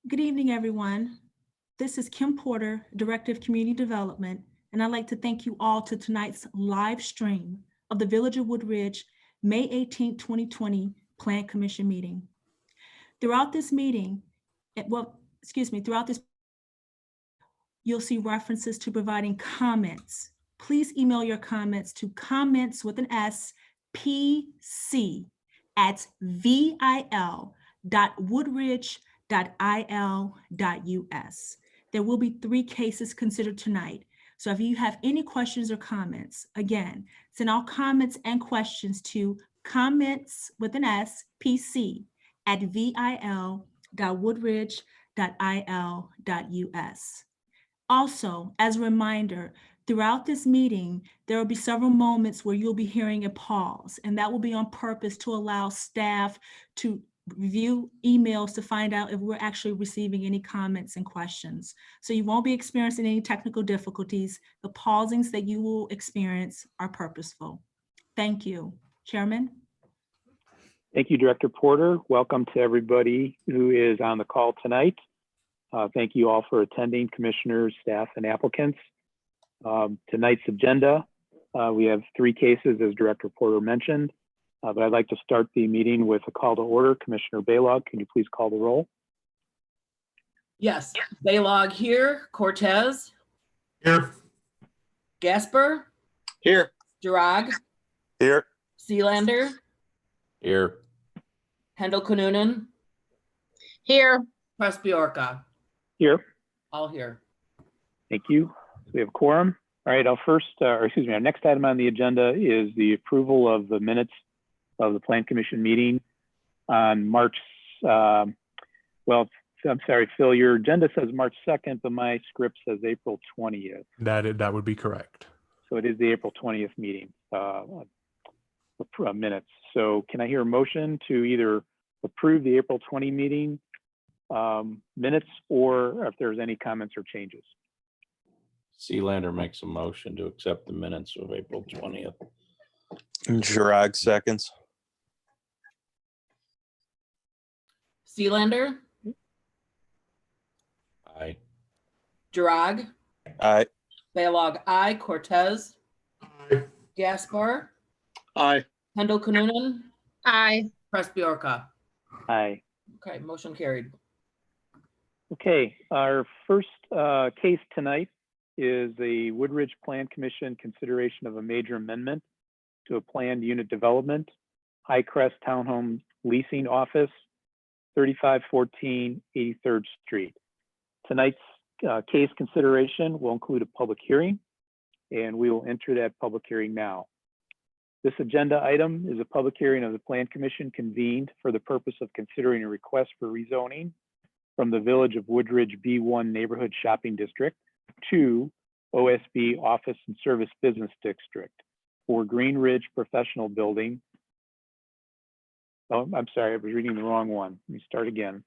Good evening, everyone. This is Kim Porter, Director of Community Development, and I'd like to thank you all to tonight's live stream of the Village of Woodridge, May 18, 2020 Plan Commission meeting. Throughout this meeting, you'll see references to providing comments. Please email your comments to comments with an S, PC at vil.woodridge.il.us. There will be 3 cases considered tonight. So if you have any questions or comments, again, send all comments and questions to comments with an S, PC at vil.woodridge.il.us. Also, as a reminder, throughout this meeting, there will be several moments where you'll be hearing a pause, and that will be on purpose to allow staff to review emails to find out if we're actually receiving any comments and questions. So you won't be experiencing any technical difficulties. The pausings that you will experience are purposeful. Thank you. Chairman? Thank you, Director Porter. Welcome to everybody who is on the call tonight. Thank you all for attending, commissioners, staff, and applicants. Tonight's agenda, we have 3 cases, as Director Porter mentioned, but I'd like to start the meeting with a call to order. Commissioner Baylog, can you please call the roll? Yes, Baylog here, Cortez. Here. Gasper. Here. Girag. Here. Sealander. Here. Hendel Kununen. Here. Presbyorka. Here. All here. Thank you. We have quorum. All right, our next item on the agenda is the approval of the minutes of the Plan Commission meeting on March, I'm sorry, Phil, your agenda says March 2nd, but my script says April 20th. That would be correct. So it is the April 20th meeting minutes. So can I hear a motion to either approve the April 20 meeting minutes, or if there's any comments or changes? Sealander makes a motion to accept the minutes of April 20th. Girag seconds. Sealander. Aye. Girag. Aye. Baylog, aye. Cortez. Aye. Gaspar. Aye. Hendel Kununen. Aye. Presbyorka. Aye. Okay, motion carried. Okay, our first case tonight is the Woodridge Plan Commission consideration of a major amendment to a planned unit development, High Crest Townhome Leasing Office, 3514 83rd Street. Tonight's case consideration will include a public hearing, and we will enter that public hearing now. This agenda item is a public hearing of the Plan Commission convened for the purpose of considering a request for rezoning from the Village of Woodridge B1 Neighborhood Shopping District to OSB Office and Service Business District for Green Ridge Professional Building. Oh, I'm sorry, I was reading the wrong one. Let me start again.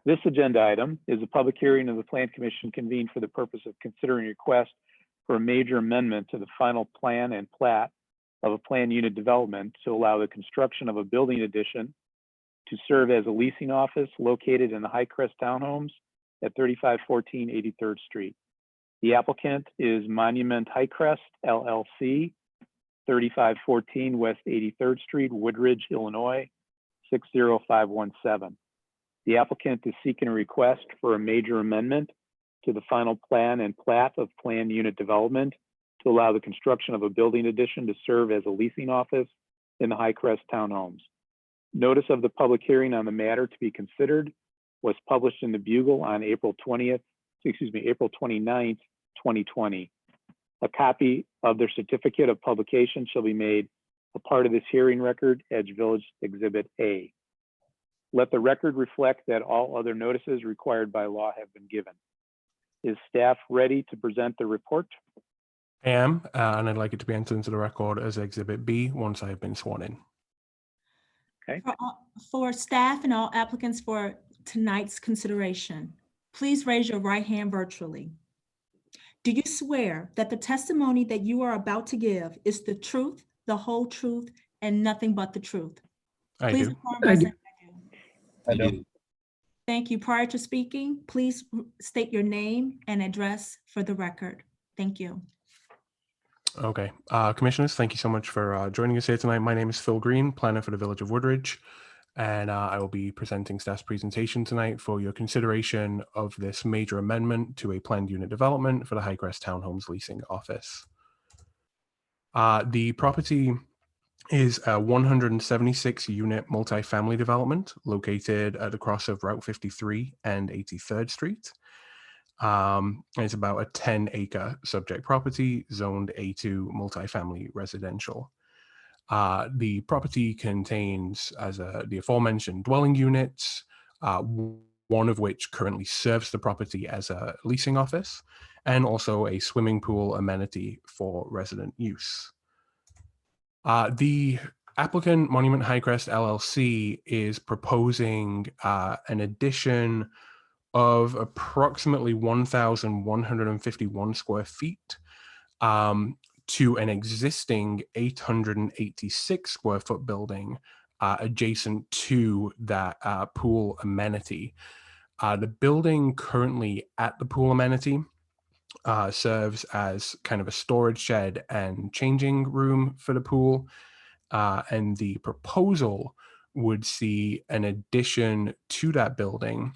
This agenda item is a public hearing of the Plan Commission convened for the purpose of considering a request for a major amendment to the final plan and plat of a planned unit development to allow the construction of a building addition to serve as a leasing office located in the High Crest Townhomes at 3514 83rd Street. The applicant is Monument High Crest, LLC, 3514 West 83rd Street, Woodridge, Illinois, 60517. The applicant is seeking a request for a major amendment to the final plan and plat of planned unit development to allow the construction of a building addition to serve as a leasing office in the High Crest Townhomes. Notice of the public hearing on the matter to be considered was published in the Bugle on April 29th, 2020. A copy of their certificate of publication shall be made a part of this hearing record as Village Exhibit A. Let the record reflect that all other notices required by law have been given. Is staff ready to present the report? I am, and I'd like it to be entered into the record as Exhibit B once I have been sworn in. Okay. For staff and all applicants for tonight's consideration, please raise your right hand virtually. Do you swear that the testimony that you are about to give is the truth, the whole truth, and nothing but the truth? I Please do. affirm by saying I do. I do. Thank you. Prior to speaking, please state your name and address for the record. Thank you. Okay. Commissioners, thank you so much for joining us here tonight. My name is Phil Green, planner for the Village of Woodridge, and I will be presenting staff's presentation tonight for your consideration of this major amendment to a planned unit development for the Highcrest Townhomes Leasing Office. The property is a 176 unit multifamily development located at the cross of Route 53 and 83rd Street. It's about a 10-acre subject property zoned A2 multifamily residential. The property contains the aforementioned dwelling units, one of which currently serves the property as a leasing office, and also a swimming pool amenity for resident use. The applicant, Monument Highcrest LLC, is proposing an addition of approximately 1,151 square feet to an existing 886 square foot building adjacent to that pool amenity. The building currently at the pool amenity serves as kind of a storage shed and changing room for the pool. And the proposal would see an addition to that building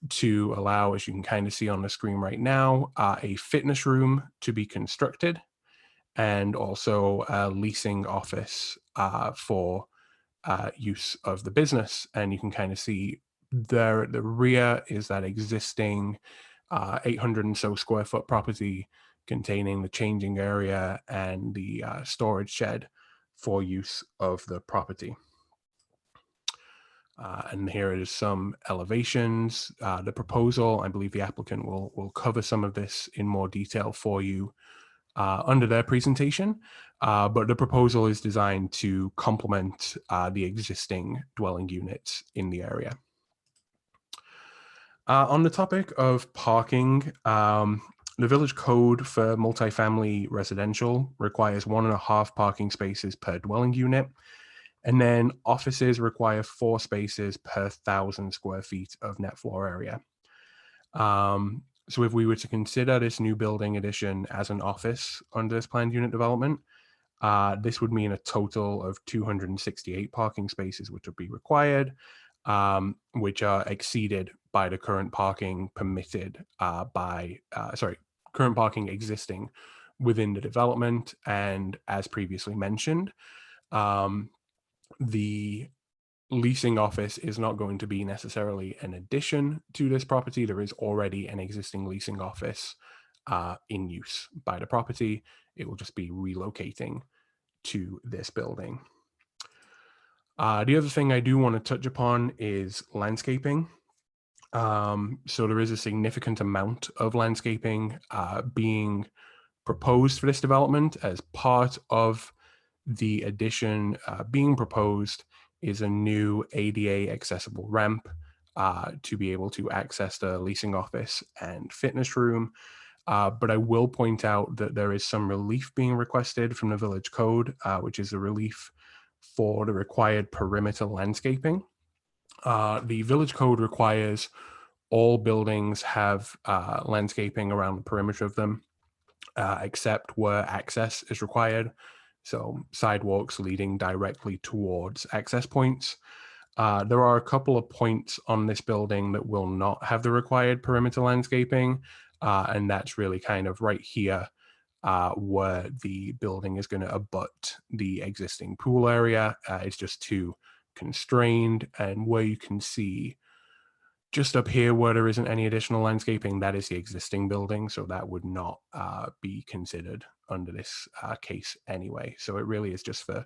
to allow, as you can kind of see on the screen right now, a fitness room to be constructed, and also a leasing office for use of the business. And you can kind of see there at the rear is that existing 800 and so square foot property containing the changing area and the storage shed for use of the property. And here is some elevations. The proposal, I believe the applicant will cover some of this in more detail for you under their presentation, but the proposal is designed to complement the existing dwelling units in the area. On the topic of parking, the village code for multifamily residential requires 1.5 parking spaces per dwelling unit. And then offices require 4 spaces per 1,000 square feet of net floor area. So if we were to consider this new building addition as an office under this planned unit development, this would mean a total of 268 parking spaces which would be required, which are exceeded by the current parking permitted current parking existing within the development. And as previously mentioned, the leasing office is not going to be necessarily an addition to this property. There is already an existing leasing office in use by the property. It will just be relocating to this building. The other thing I do want to touch upon is landscaping. So there is a significant amount of landscaping being proposed for this development. As part of the addition being proposed is a new ADA accessible ramp to be able to access the leasing office and fitness room. But I will point out that there is some relief being requested from the village code, which is a relief for the required perimeter landscaping. The village code requires all buildings have landscaping around the perimeter of them, except where access is required. So sidewalks leading directly towards access points. There are a couple of points on this building that will not have the required perimeter landscaping. And that's really kind of right here where the building is going to abut the existing pool area. It's just too constrained, and where you can see just up here where there isn't any additional landscaping, that is the existing building. So that would not be considered under this case anyway. So it really is just for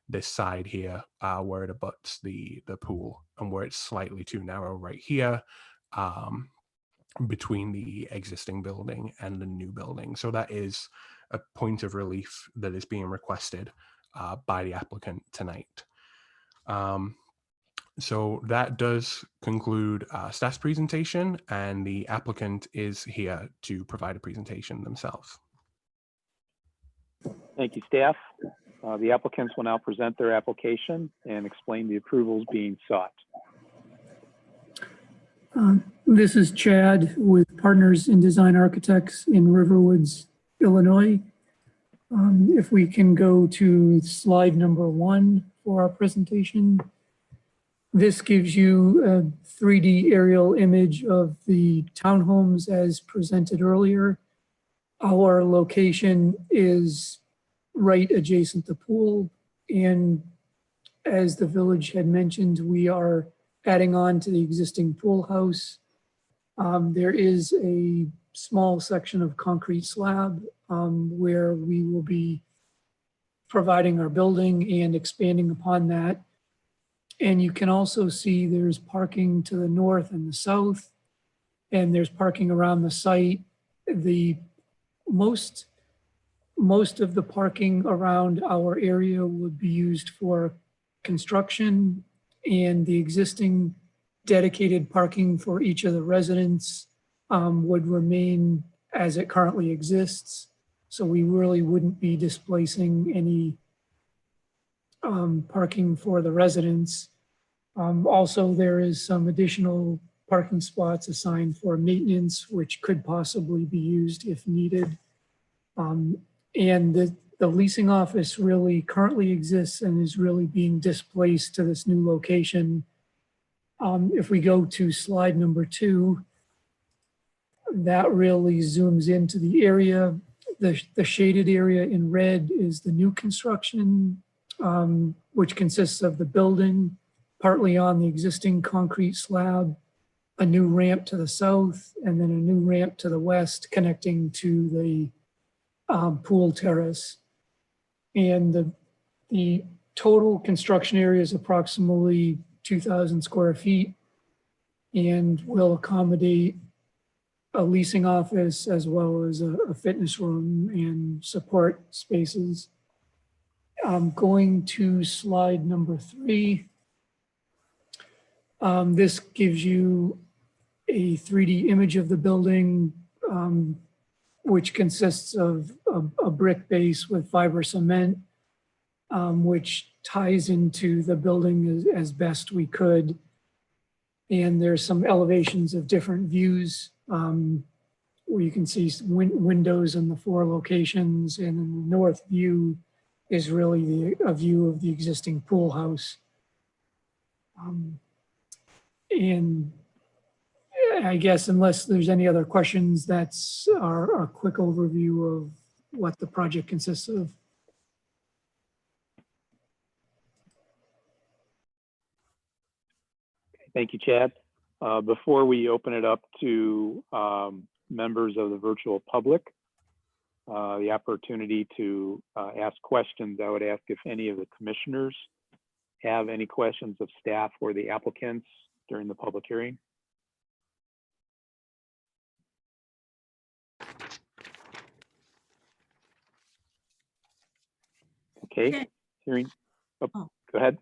this side here where it abuts the pool, and where it's slightly too narrow right here between the existing building and the new building. So that is a point of relief that is being requested by the applicant tonight. So that does conclude staff's presentation, and the applicant is here to provide a presentation themselves. Thank you, staff. The applicants will now present their application and explain the approvals being sought. This is Chad with Partners in Design Architects in Riverwoods, Illinois. If we can go to slide number 1 for our presentation. This gives you a 3D aerial image of the townhomes as presented earlier. Our location is right adjacent to pool, and as the village had mentioned, we are adding on to the existing pool house. There is a small section of concrete slab where we will be providing our building and expanding upon that. And you can also see there's parking to the north and the south, and there's parking around the site. The most of the parking around our area would be used for construction, and the existing dedicated parking for each of the residents would remain as it currently exists. So we really wouldn't be displacing any parking for the residents. Also, there is some additional parking spots assigned for maintenance, which could possibly be used if needed. And the leasing office really currently exists and is really being displaced to this new location. If we go to slide number 2, that really zooms into the area. The shaded area in red is the new construction, which consists of the building, partly on the existing concrete slab, a new ramp to the south, and then a new ramp to the west connecting to the pool terrace. And the total construction area is approximately 2,000 square feet and will accommodate a leasing office as well as a fitness room and support spaces. Going to slide number 3. This gives you a 3D image of the building, which consists of a brick base with fiber cement, which ties into the building as best we could. And there's some elevations of different views where you can see windows in the 4 locations, and in the north view is really a view of the existing pool house. And I guess unless there's any other questions, that's our quick overview of what the project consists of. Thank you, Chad. Before we open it up to members of the virtual public, the opportunity to ask questions, I would ask if any of the commissioners have any questions of staff or the applicants during the public hearing. Okay, hearing, oh, go ahead.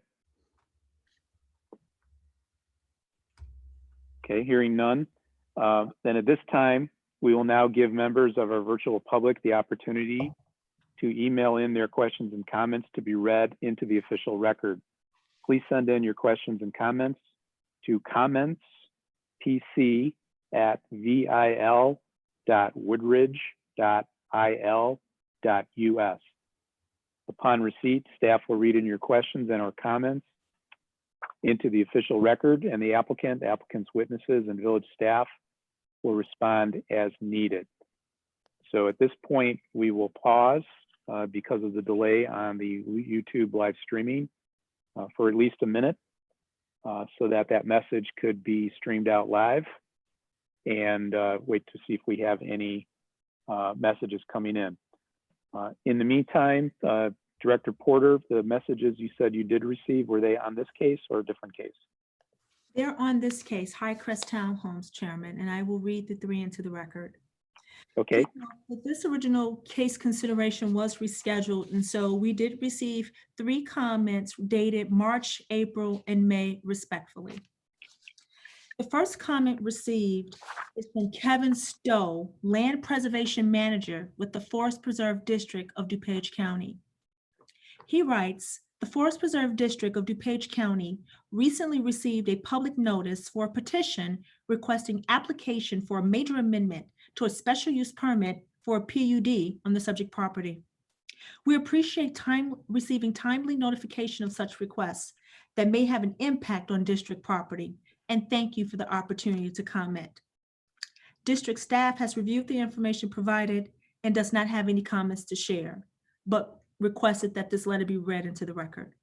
Okay, hearing none. Then at this time, we will now give members of our virtual public the opportunity to email in their questions and comments to be read into the official record. Please send in your questions and comments to comments@vil.woodridge.il.us. Upon receipt, staff will read in your questions and or comments into the official record, and the applicant's witnesses, and village staff will respond as needed. So at this point, we will pause because of the delay on the YouTube live streaming for at least a minute so that message could be streamed out live, and wait to see if we have any messages coming in. In the meantime, Director Porter, the messages you said you did receive, were they on this case or a different case? They're on this case, Highcrest Townhomes, Chairman, and I will read the 3 into the record. Okay. This original case consideration was rescheduled, and so we did receive 3 comments dated March, April, and May, respectfully. The first comment received is from Kevin Stowe, Land Preservation Manager with the Forest Preserve District of DuPage County. He writes, the Forest Preserve District of DuPage County recently received a public notice for a petition requesting application for a major amendment to a special use permit for a PUD on the subject property. We appreciate receiving timely notification of such requests that may have an impact on district property, and thank you for the opportunity to comment. District staff has reviewed the information provided and does not have any comments to share, but requested that this letter be read into the record.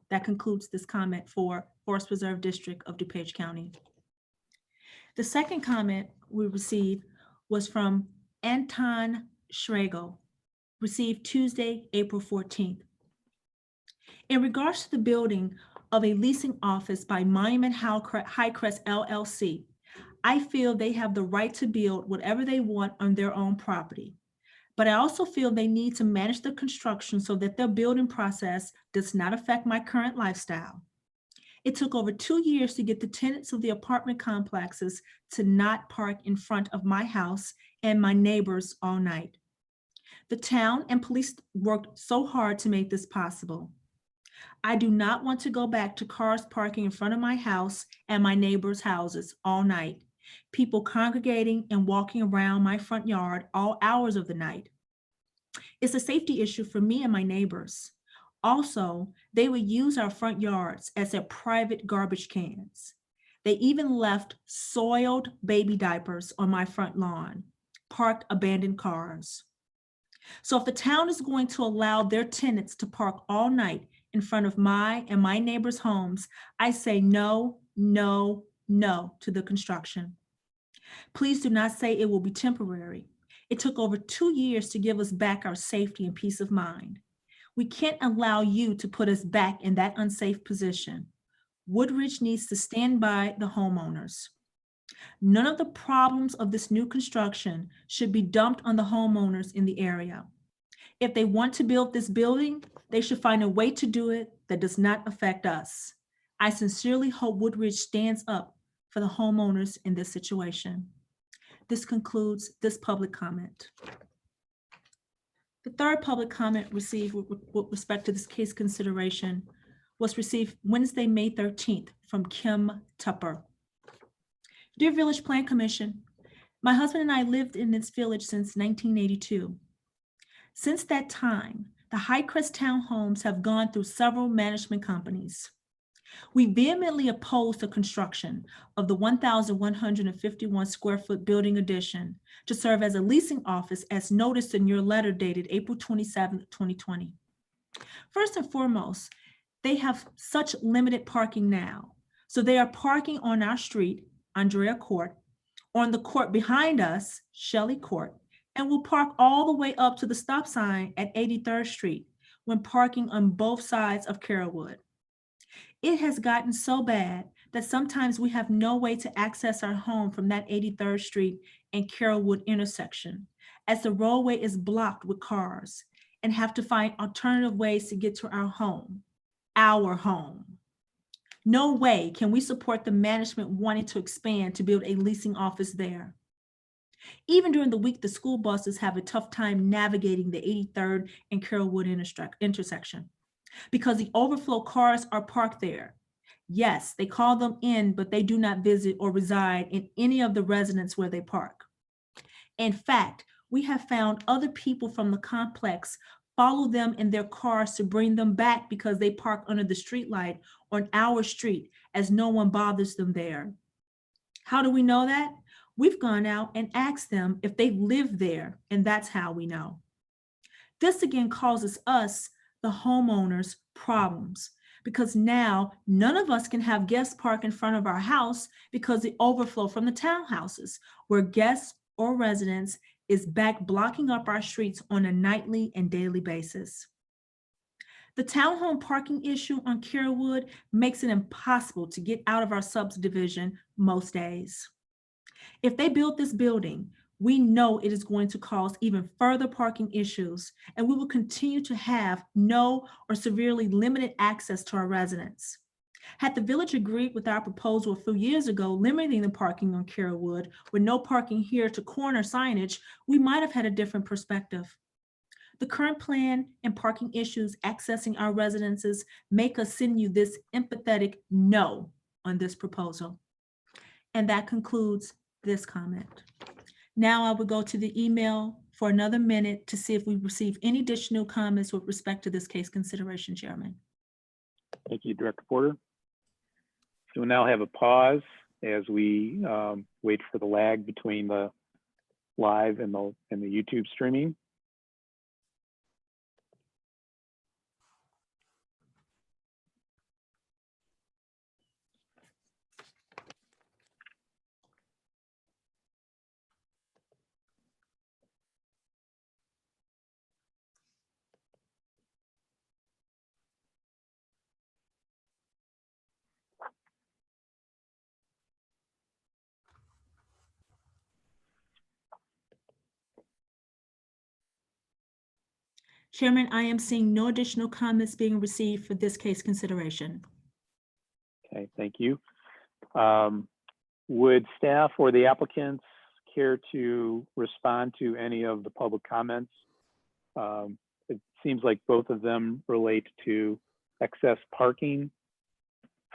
That concludes this comment for Forest Preserve District of DuPage County. The second comment we received was from Anton Schrago, received Tuesday, April 14th. In regards to the building of a leasing office by Monument Highcrest LLC, I feel they have the right to build whatever they want on their own property. But I also feel they need to manage the construction so that their building process does not affect my current lifestyle. It took over 2 years to get the tenants of the apartment complexes to not park in front of my house and my neighbors all night. The town and police worked so hard to make this possible. I do not want to go back to cars parking in front of my house and my neighbors' houses all night, people congregating and walking around my front yard all hours of the night. It's a safety issue for me and my neighbors. Also, they would use our front yards as their private garbage cans. They even left soiled baby diapers on my front lawn, parked abandoned cars. So if the town is going to allow their tenants to park all night in front of my and my neighbors' homes, I say no, no, no to the construction. Please do not say it will be temporary. It took over 2 years to give us back our safety and peace of mind. We can't allow you to put us back in that unsafe position. Woodridge needs to stand by the homeowners. None of the problems of this new construction should be dumped on the homeowners in the area. If they want to build this building, they should find a way to do it that does not affect us. I sincerely hope Woodridge stands up for the homeowners in this situation. This concludes this public comment. The third public comment received with respect to this case consideration was received Wednesday, May 13th from Kim Tupper. Dear Village Plan Commission, my husband and I lived in this village since 1982. Since that time, the Highcrest townhomes have gone through several management companies. We vehemently oppose the construction of the 1,151 square foot building addition to serve as a leasing office as noticed in your letter dated April 27, 2020. First and foremost, they have such limited parking now. So they are parking on our street, Andrea Court, on the court behind us, Shelley Court, and will park all the way up to the stop sign at 83rd Street when parking on both sides of Carrollwood. It has gotten so bad that sometimes we have no way to access our home from that 83rd Street and Carrollwood intersection, as the roadway is blocked with cars, and have to find alternative ways to get to our home. No way can we support the management wanting to expand to build a leasing office there. Even during the week, the school buses have a tough time navigating the 83rd and Carrollwood intersection because the overflow cars are parked there. Yes, they call them in, but they do not visit or reside in any of the residences where they park. In fact, we have found other people from the complex follow them in their cars to bring them back because they park under the streetlight on our street as no one bothers them there. How do we know that? We've gone out and asked them if they live there, and that's how we know. This again causes us, the homeowners, problems because now none of us can have guests park in front of our house because the overflow from the townhouses where guests or residents is back blocking up our streets on a nightly and daily basis. The townhome parking issue on Carrollwood makes it impossible to get out of our subdivision most days. If they build this building, we know it is going to cause even further parking issues, and we will continue to have no or severely limited access to our residents. Had the village agreed with our proposal a few years ago, limiting the parking on Carrollwood with no parking here to corner signage, we might have had a different perspective. The current plan and parking issues accessing our residences make us send you this empathetic no on this proposal. And that concludes this comment. Now I will go to the email for another minute to see if we receive any additional comments with respect to this case consideration, Chairman. Thank you, Director Porter. So we'll now have a pause as we wait for the lag between the live and the YouTube streaming. Chairman, I am seeing no additional comments being received for this case consideration. Okay, thank you. Would staff or the applicants care to respond to any of the public comments? It seems like both of them relate to excess parking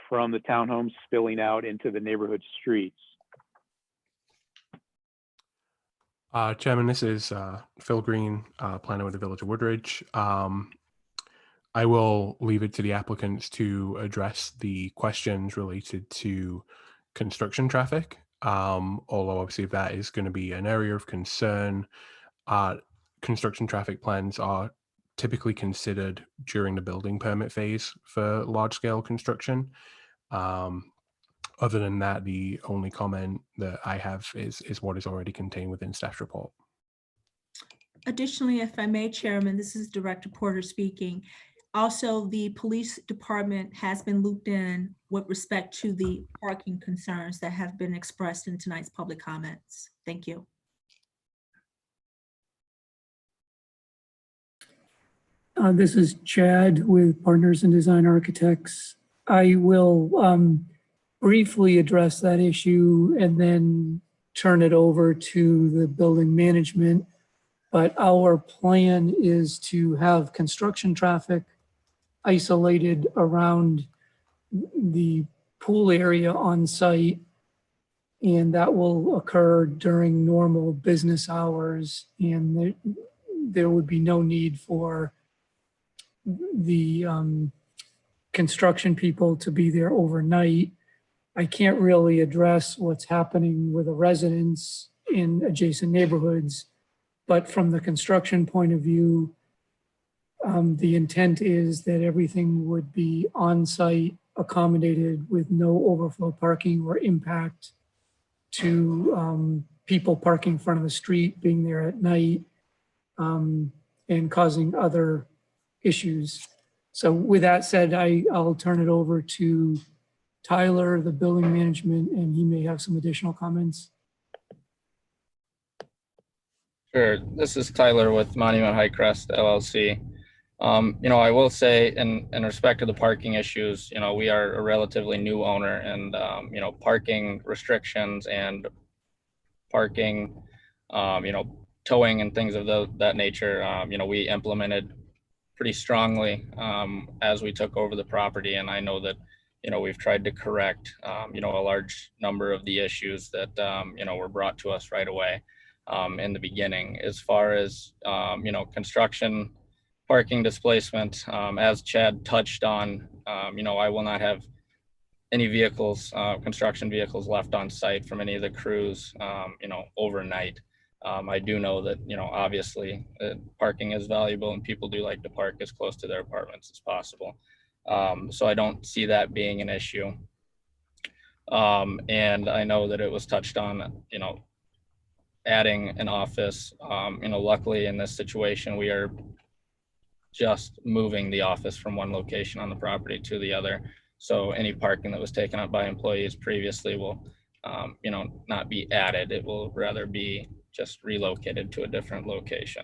from the townhomes spilling out into the neighborhood streets. Chairman, this is Phil Green, planner with the Village of Woodridge. I will leave it to the applicants to address the questions related to construction traffic. Although obviously that is going to be an area of concern. Construction traffic plans are typically considered during the building permit phase for large scale construction. Other than that, the only comment that I have is what is already contained within staff report. Additionally, if I may, Chairman, this is Director Porter speaking. Also, the police department has been looped in with respect to the parking concerns that have been expressed in tonight's public comments. Thank you. This is Chad with Partners in Design Architects. I will briefly address that issue and then turn it over to the building management. But our plan is to have construction traffic isolated around the pool area on site, and that will occur during normal business hours, and there would be no need for the construction people to be there overnight. I can't really address what's happening with the residents in adjacent neighborhoods, but from the construction point of view, the intent is that everything would be on-site, accommodated with no overflow parking or impact to people parking in front of the street, being there at night, and causing other issues. So with that said, I'll turn it over to Tyler, the building management, and he may have some additional comments. Sure. This is Tyler with Monument Highcrest LLC. I will say in respect to the parking issues, we are a relatively new owner, and, parking restrictions and parking, towing and things of that nature, we implemented pretty strongly as we took over the property. And I know that, we've tried to correct, a large number of the issues that, were brought to us right away in the beginning. As far as, construction parking displacement, as Chad touched on, I will not have any vehicles, construction vehicles left on site from any of the crews, overnight. I do know that, obviously parking is valuable and people do like to park as close to their apartments as possible. So I don't see that being an issue. And I know that it was touched on, adding an office. Luckily in this situation, we are just moving the office from one location on the property to the other. So any parking that was taken up by employees previously will, not be added. It will rather be just relocated to a different location.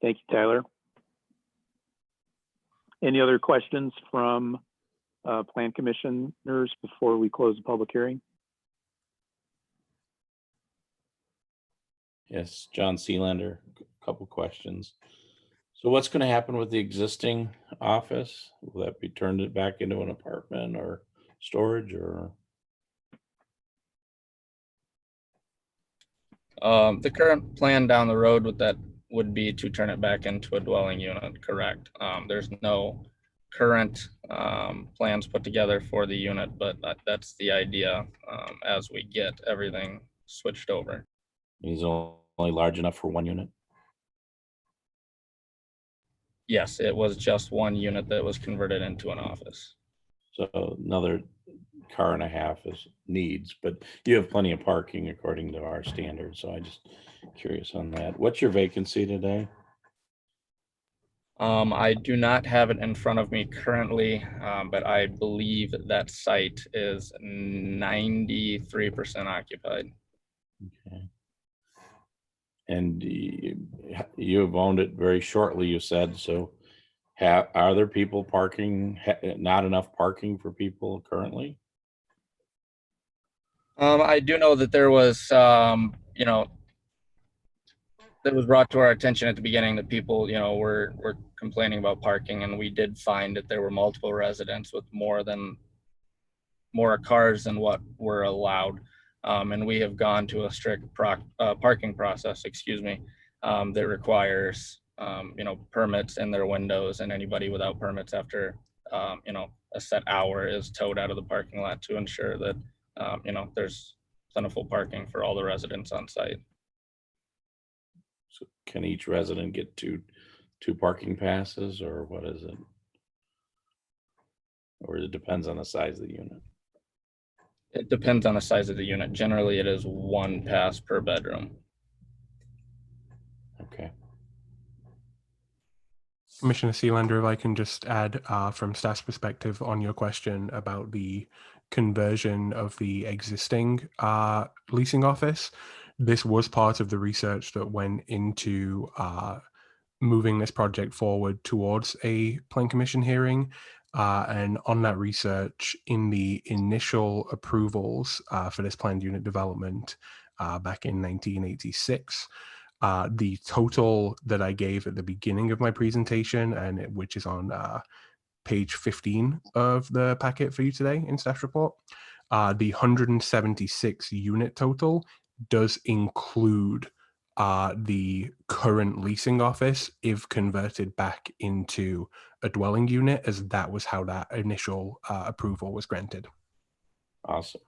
Thank you, Tyler. Any other questions from Plan Commissioners before we close the public hearing? Yes, John Sealander, a couple questions. So what's going to happen with the existing office? Will that be turned back into an apartment or storage or? The current plan down the road with that would be to turn it back into a dwelling unit, correct? There's no current plans put together for the unit, but that's the idea as we get everything switched over. Is only large enough for one unit? Yes, it was just one unit that was converted into an office. So another car and a half is needs, but you have plenty of parking according to our standards. So I just curious on that. What's your vacancy today? I do not have it in front of me currently, but I believe that site is 93% occupied. Okay. And you have owned it very shortly, you said. So are there people parking, not enough parking for people currently? I do know that there was, that was brought to our attention at the beginning that people, were complaining about parking, and we did find that there were multiple residents with more cars than what were allowed. And we have gone to a strict parking process, that requires, permits in their windows, and anybody without permits after, a set hour is towed out of the parking lot to ensure that, there's plentiful parking for all the residents on site. So can each resident get two parking passes, or what is it? Or it depends on the size of the unit? It depends on the size of the unit. Generally, it is one pass per bedroom. Okay. Commissioner Sealander, if I can just add from staff's perspective on your question about the conversion of the existing leasing office. This was part of the research that went into moving this project forward towards a plan commission hearing. And on that research, in the initial approvals for this planned unit development back in 1986, the total that I gave at the beginning of my presentation, and which is on page 15 of the packet for you today in staff report, the 176 unit total does include the current leasing office if converted back into a dwelling unit, as that was how that initial approval was granted. Awesome.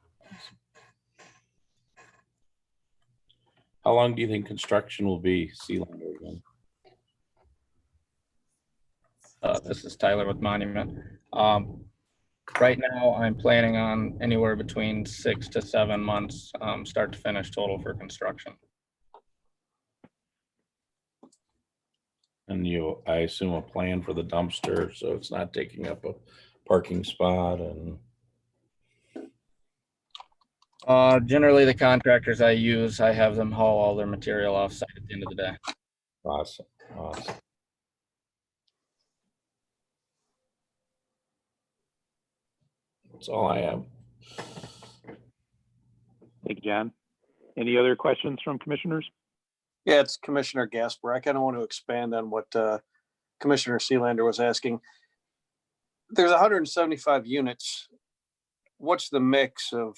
How long do you think construction will be, Sealander, again? This is Tyler with Monument. Right now, I'm planning on anywhere between 6 to 7 months, start to finish total for construction. And I assume a plan for the dumpster, so it's not taking up a parking spot and. Generally, the contractors I use, I have them haul all their material off site at the end of the day. Awesome, awesome. That's all I have. Thank you, John. Any other questions from commissioners? Yeah, it's Commissioner Gasper. I kind of want to expand on what Commissioner Sealander was asking. There's 175 units. What's the mix of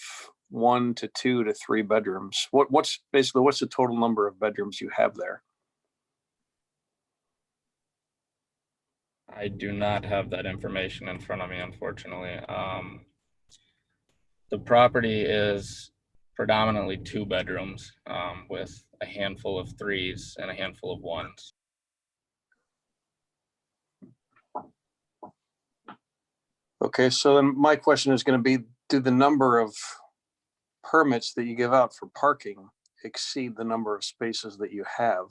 1 to 2 to 3 bedrooms? What's the total number of bedrooms you have there? I do not have that information in front of me, unfortunately. The property is predominantly 2 bedrooms with a handful of 3s and a handful of 1s. Okay, so then my question is going to be, do the number of permits that you give out for parking exceed the number of spaces that you have?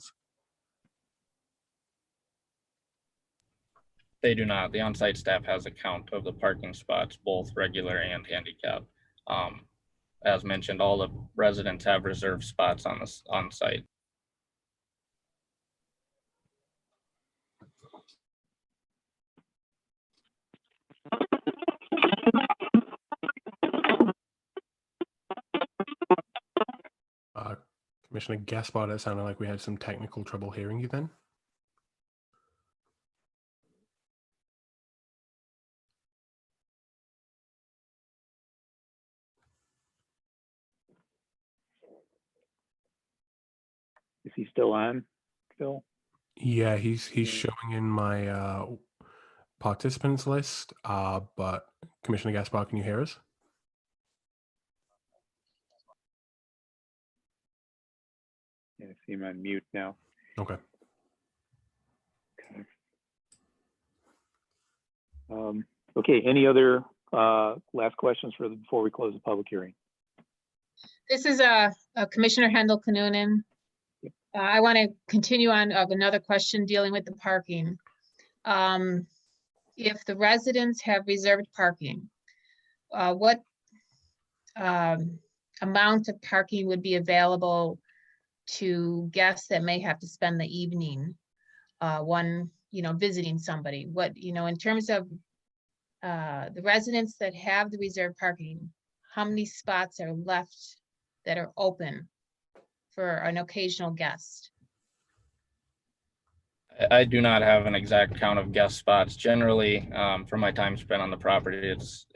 They do not. The on-site staff has a count of the parking spots, both regular and handicap. As mentioned, all the residents have reserved spots on site. Commissioner Gaspard, it sounded like we had some technical trouble hearing you then. Is he still on, Phil? Yeah, he's showing in my participants list, but Commissioner Gaspard, can you hear us? Yeah, I see him on mute now. Okay. Okay, any other last questions before we close the public hearing? This is Commissioner Handel Kanunen. I want to continue on another question dealing with the parking. If the residents have reserved parking, what amount of parking would be available to guests that may have to spend the evening, visiting somebody? What, in terms of the residents that have the reserved parking, how many spots are left that are open for an occasional guest? I do not have an exact count of guest spots. Generally, from my time spent on the property, it's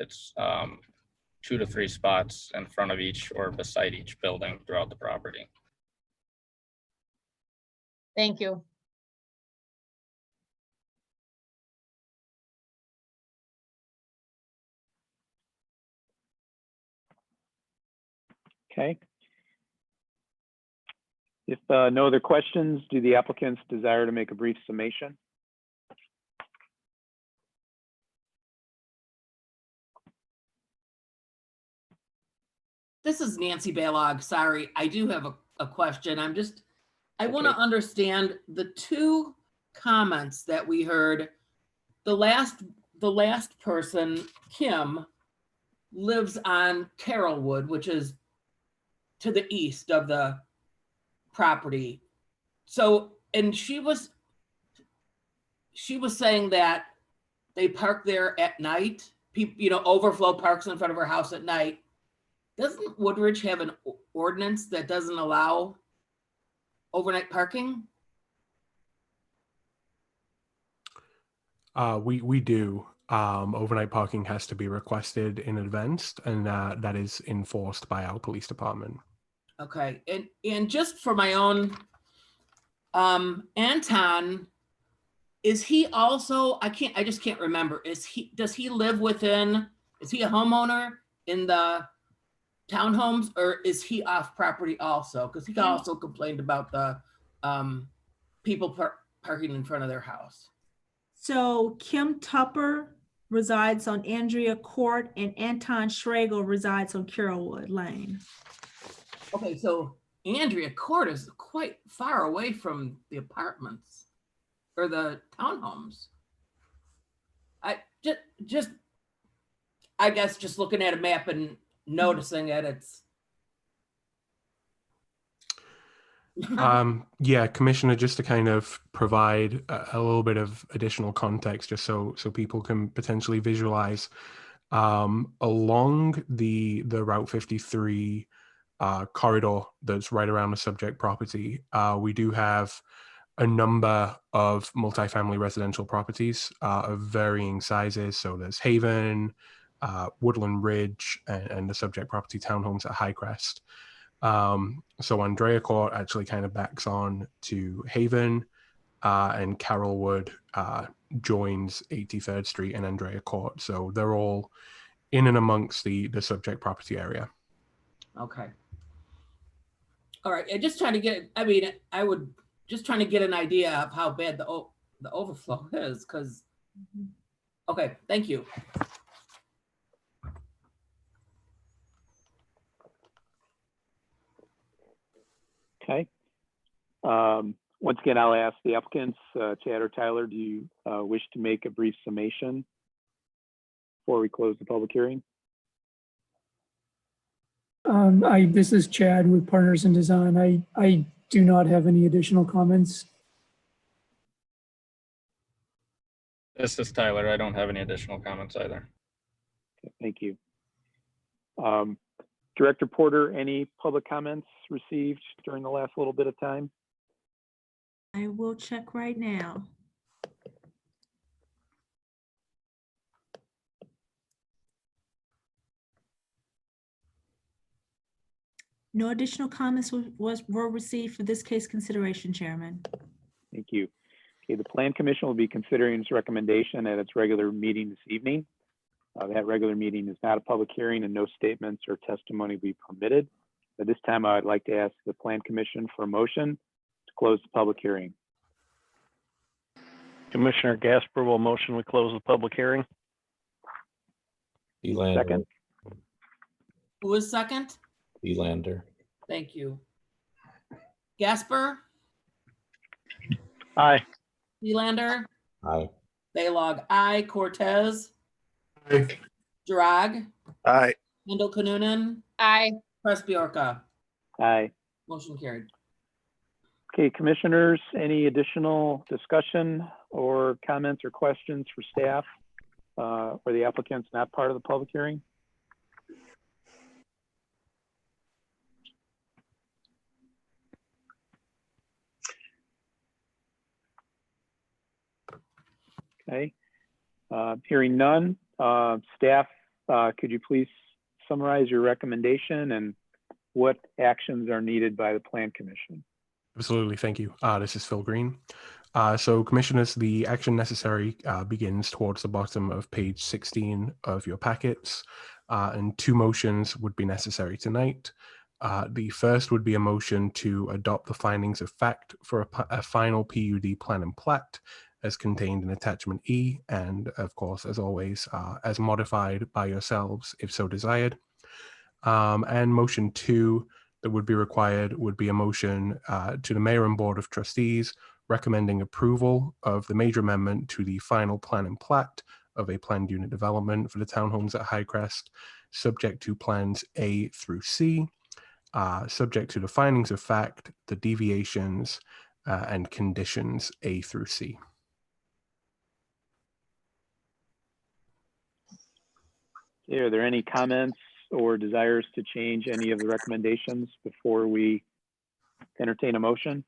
2 to 3 spots in front of each or beside each building throughout the property. Thank you. Okay. If no other questions, do the applicants desire to make a brief summation? This is Nancy Bailog. Sorry, I do have a question. I want to Okay. understand the 2 comments that we heard. The last person, Kim, lives on Carrollwood, which is to the east of the property. So, and she was saying that they park there at night. People, overflow parks in front of her house at night. Doesn't Woodridge have an ordinance that doesn't allow overnight parking? We do. Overnight parking has to be requested in advance, and that is enforced by our police department. Okay, and just for my own, Anton, is he also, I just can't remember, does he live within, is he a homeowner in the townhomes, or is he off property also? Because he also complained about the people parking in front of their house. So Kim Tupper resides on Andrea Court and Anton Schragle resides on Carrollwood Lane. Okay, so Andrea Court is quite far away from the apartments or the townhomes. I guess just looking at a map and noticing that it's. Yeah, Commissioner, just to kind of provide a little bit of additional context, just so people can potentially visualize, along the Route 53 corridor that's right around the subject property, we do have a number of multifamily residential properties of varying sizes. So there's Haven, Woodland Ridge, and the subject property townhomes at Highcrest. So Andrea Court actually kind of backs on to Haven, and Carrollwood joins 83rd Street and Andrea Court. So they're all in and amongst the subject property area. Okay. All right. I'm just trying to get, I would just trying to get an idea of how bad the overflow is, because, okay, thank you. Okay. Once again, I'll ask the applicants, Chad or Tyler, do you wish to make a brief summation before we close the public hearing? This is Chad with Partners in Design. I do not have any additional comments. This is Tyler. I don't have any additional comments either. Okay, thank you. Director Porter, any public comments received during the last little bit of time? I will check right now. No additional comments were received for this case consideration, Chairman. Thank you. Okay, the Plan Commission will be considering its recommendation at its regular meeting this evening. That regular meeting is not a public hearing and no statements or testimony will be permitted. At this time, I would like to ask the Plan Commission for a motion to close the public hearing. Commissioner Gasper will motion we close the public hearing. Elander. Second. Who is second? Elander. Thank you. Gasper, Aye. Elander, Aye. Baylog, aye. Cortez, Aye. Drag, Aye. Handel Kanunin, Aye. Presbyarka. Aye. Motion carried. Okay, commissioners, any additional discussion or comments or questions for staff or the applicants not part of the public hearing? Okay, hearing none, staff, could you please summarize your recommendation and what actions are needed by the Plan Commission? Absolutely, thank you. This is Phil Green. So commissioners, the action necessary begins towards the bottom of page 16 of your packets, and two motions would be necessary tonight. The first would be a motion to adopt the findings of fact for a final PUD plan and plat as contained in attachment E, and of course, as always, as modified by yourselves if so desired. And motion two that would be required would be a motion to the Mayor and Board of Trustees recommending approval of the major amendment to the final plan and plat of a planned unit development for the townhomes at Highcrest, subject to plans A through C, subject to the findings of fact, the deviations, and conditions A through C. Are there any comments or desires to change any of the recommendations before we entertain a motion?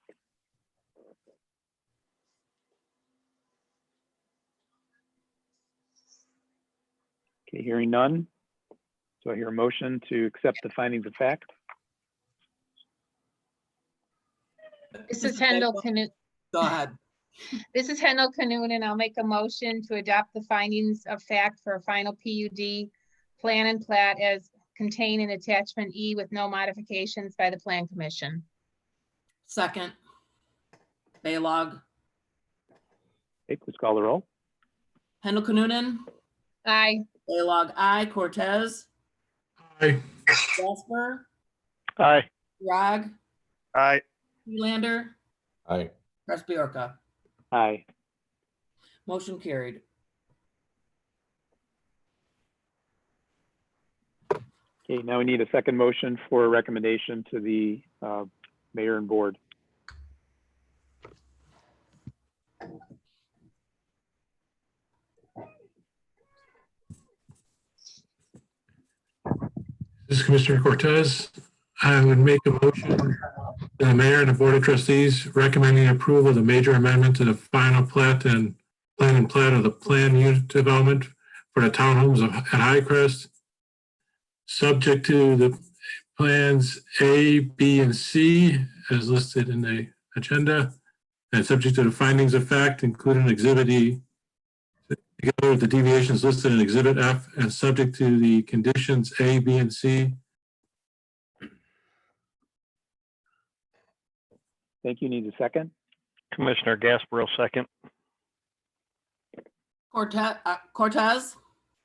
Okay, hearing none. So I hear a motion to accept the findings of fact. This is Handel Kanunin. Go ahead. This is Handel Kanunin, and I'll make a motion to adopt the findings of fact for a final PUD plan and plat as contained in attachment E with no modifications by the Plan Commission. Second. Baylog, Okay, please call the roll. Handel Kanunin, Aye. Baylog, aye. Cortez, Aye. Gasper, Aye. Drag, Aye. Elander, Aye. Presbyarka. Aye. Motion carried. Okay, now we need a second motion for a recommendation to the mayor and board. This is Commissioner Cortez. I would make a motion to the mayor and the board of trustees recommending approval of the major amendment to the final plat and plat of the planned unit development for the townhomes at Highcrest, subject to the plans A, B, and C as listed in the agenda, and subject to the findings of fact, including Exhibit E, together with the deviations listed in Exhibit F, and subject to the conditions A, B, and C. Thank you. Need a second? Commissioner Gasper will second. Cortez,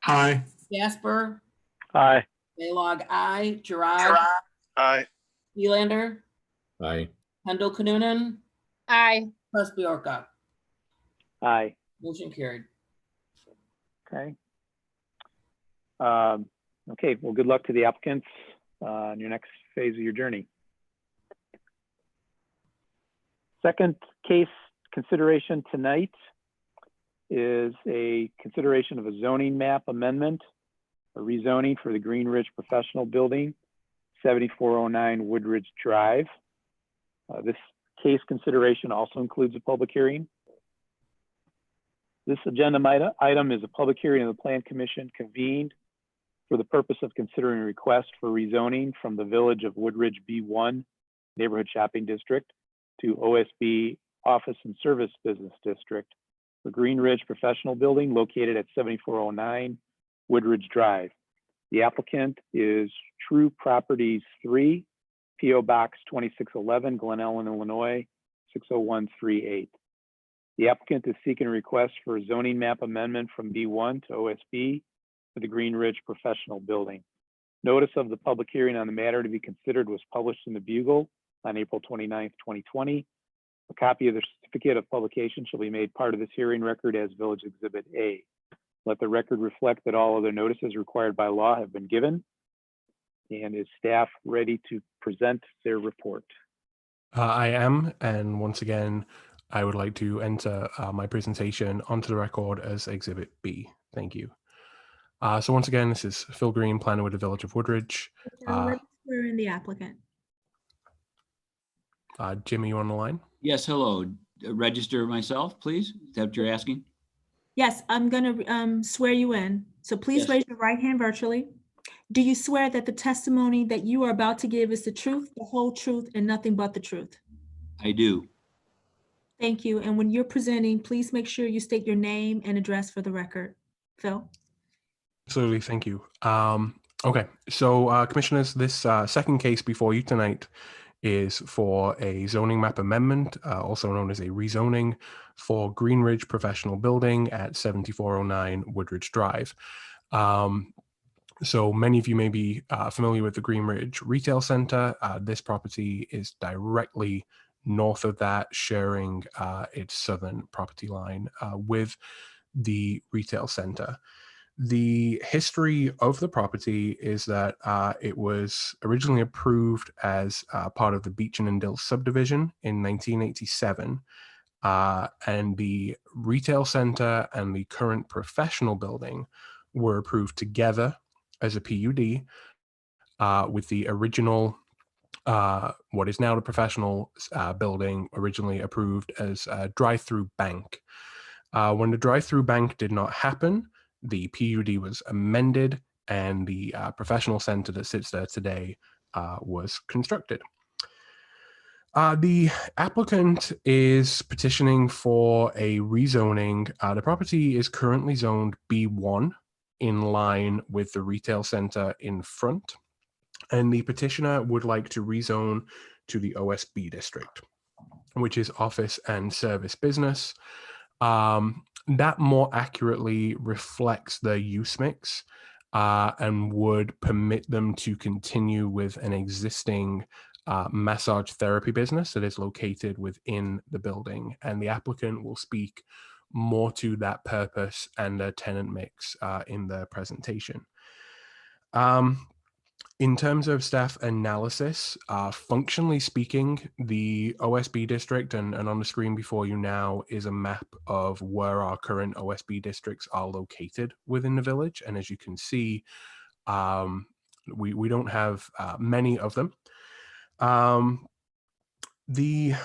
Aye. Gasper, Aye. Baylog, aye. Gerard, Aye. Elander, Aye. Handel Kanunin, Aye. Presbyarka. Aye. Motion carried. Okay. Okay, well, good luck to the applicants in your next phase of your journey. Second case consideration tonight is a consideration of a zoning map amendment, a rezoning for the Green Ridge Professional Building 7409 Woodridge Drive. This case consideration also includes a public hearing. This agenda item is a public hearing of the Plan Commission convened for the purpose of considering a request for rezoning from the Village of Woodridge B1 Neighborhood Shopping District to OSB Office and Service Business District for Green Ridge Professional Building located at 7409 Woodridge Drive. The applicant is True Properties 3, PO Box 2611, Glen Ellen, Illinois 60138. The applicant is seeking a request for a zoning map amendment from B1 to OSB for the Green Ridge Professional Building. Notice of the public hearing on the matter to be considered was published in the Bugle on April 29th, 2020. A copy of the certificate of publication shall be made part of this hearing record as Village Exhibit A. Let the record reflect that all other notices required by law have been given. And is staff ready to present their report? I am, and once again, I would like to enter my presentation onto the record as Exhibit B. Thank you. So once again, this is Phil Green, planner with the Village of Woodridge. Let's swear in the applicant. Jim, are you on the line? Yes, hello. Register myself, please. Is that what you're asking? Yes, I'm going to swear you in. So please Yes. raise your right hand virtually. Do you swear that the testimony that you are about to give is the truth, the whole truth, and nothing but the truth? I do. Thank you. And when you're presenting, please make sure you state your name and address for the record. Phil? Absolutely, thank you. Okay, so commissioners, this second case before you tonight is for a zoning map amendment, also known as a rezoning, for Green Ridge Professional Building at 7409 Woodridge Drive. So many of you may be familiar with the Green Ridge Retail Center. This property is directly north of that, sharing its southern property line with the retail center. The history of the property is that it was originally approved as part of the Beechin and Dill subdivision in 1987. And the retail center and the current professional building were approved together as a PUD with the original, what is now the professional building, originally approved as a drive-through bank. When the drive-through bank did not happen, the PUD was amended and the professional center that sits there today was constructed. The applicant is petitioning for a rezoning. The property is currently zoned B1 in line with the retail center in front, and the petitioner would like to rezone to the OSB district, which is office and service business. That more accurately reflects the use mix and would permit them to continue with an existing massage therapy business that is located within the building. And the applicant will speak more to that purpose and the tenant mix in the presentation. In terms of staff analysis, functionally speaking, the OSB district, and on the screen before you now, is a map of where our current OSB districts are located within the village. And as you can see, we don't have many of them. The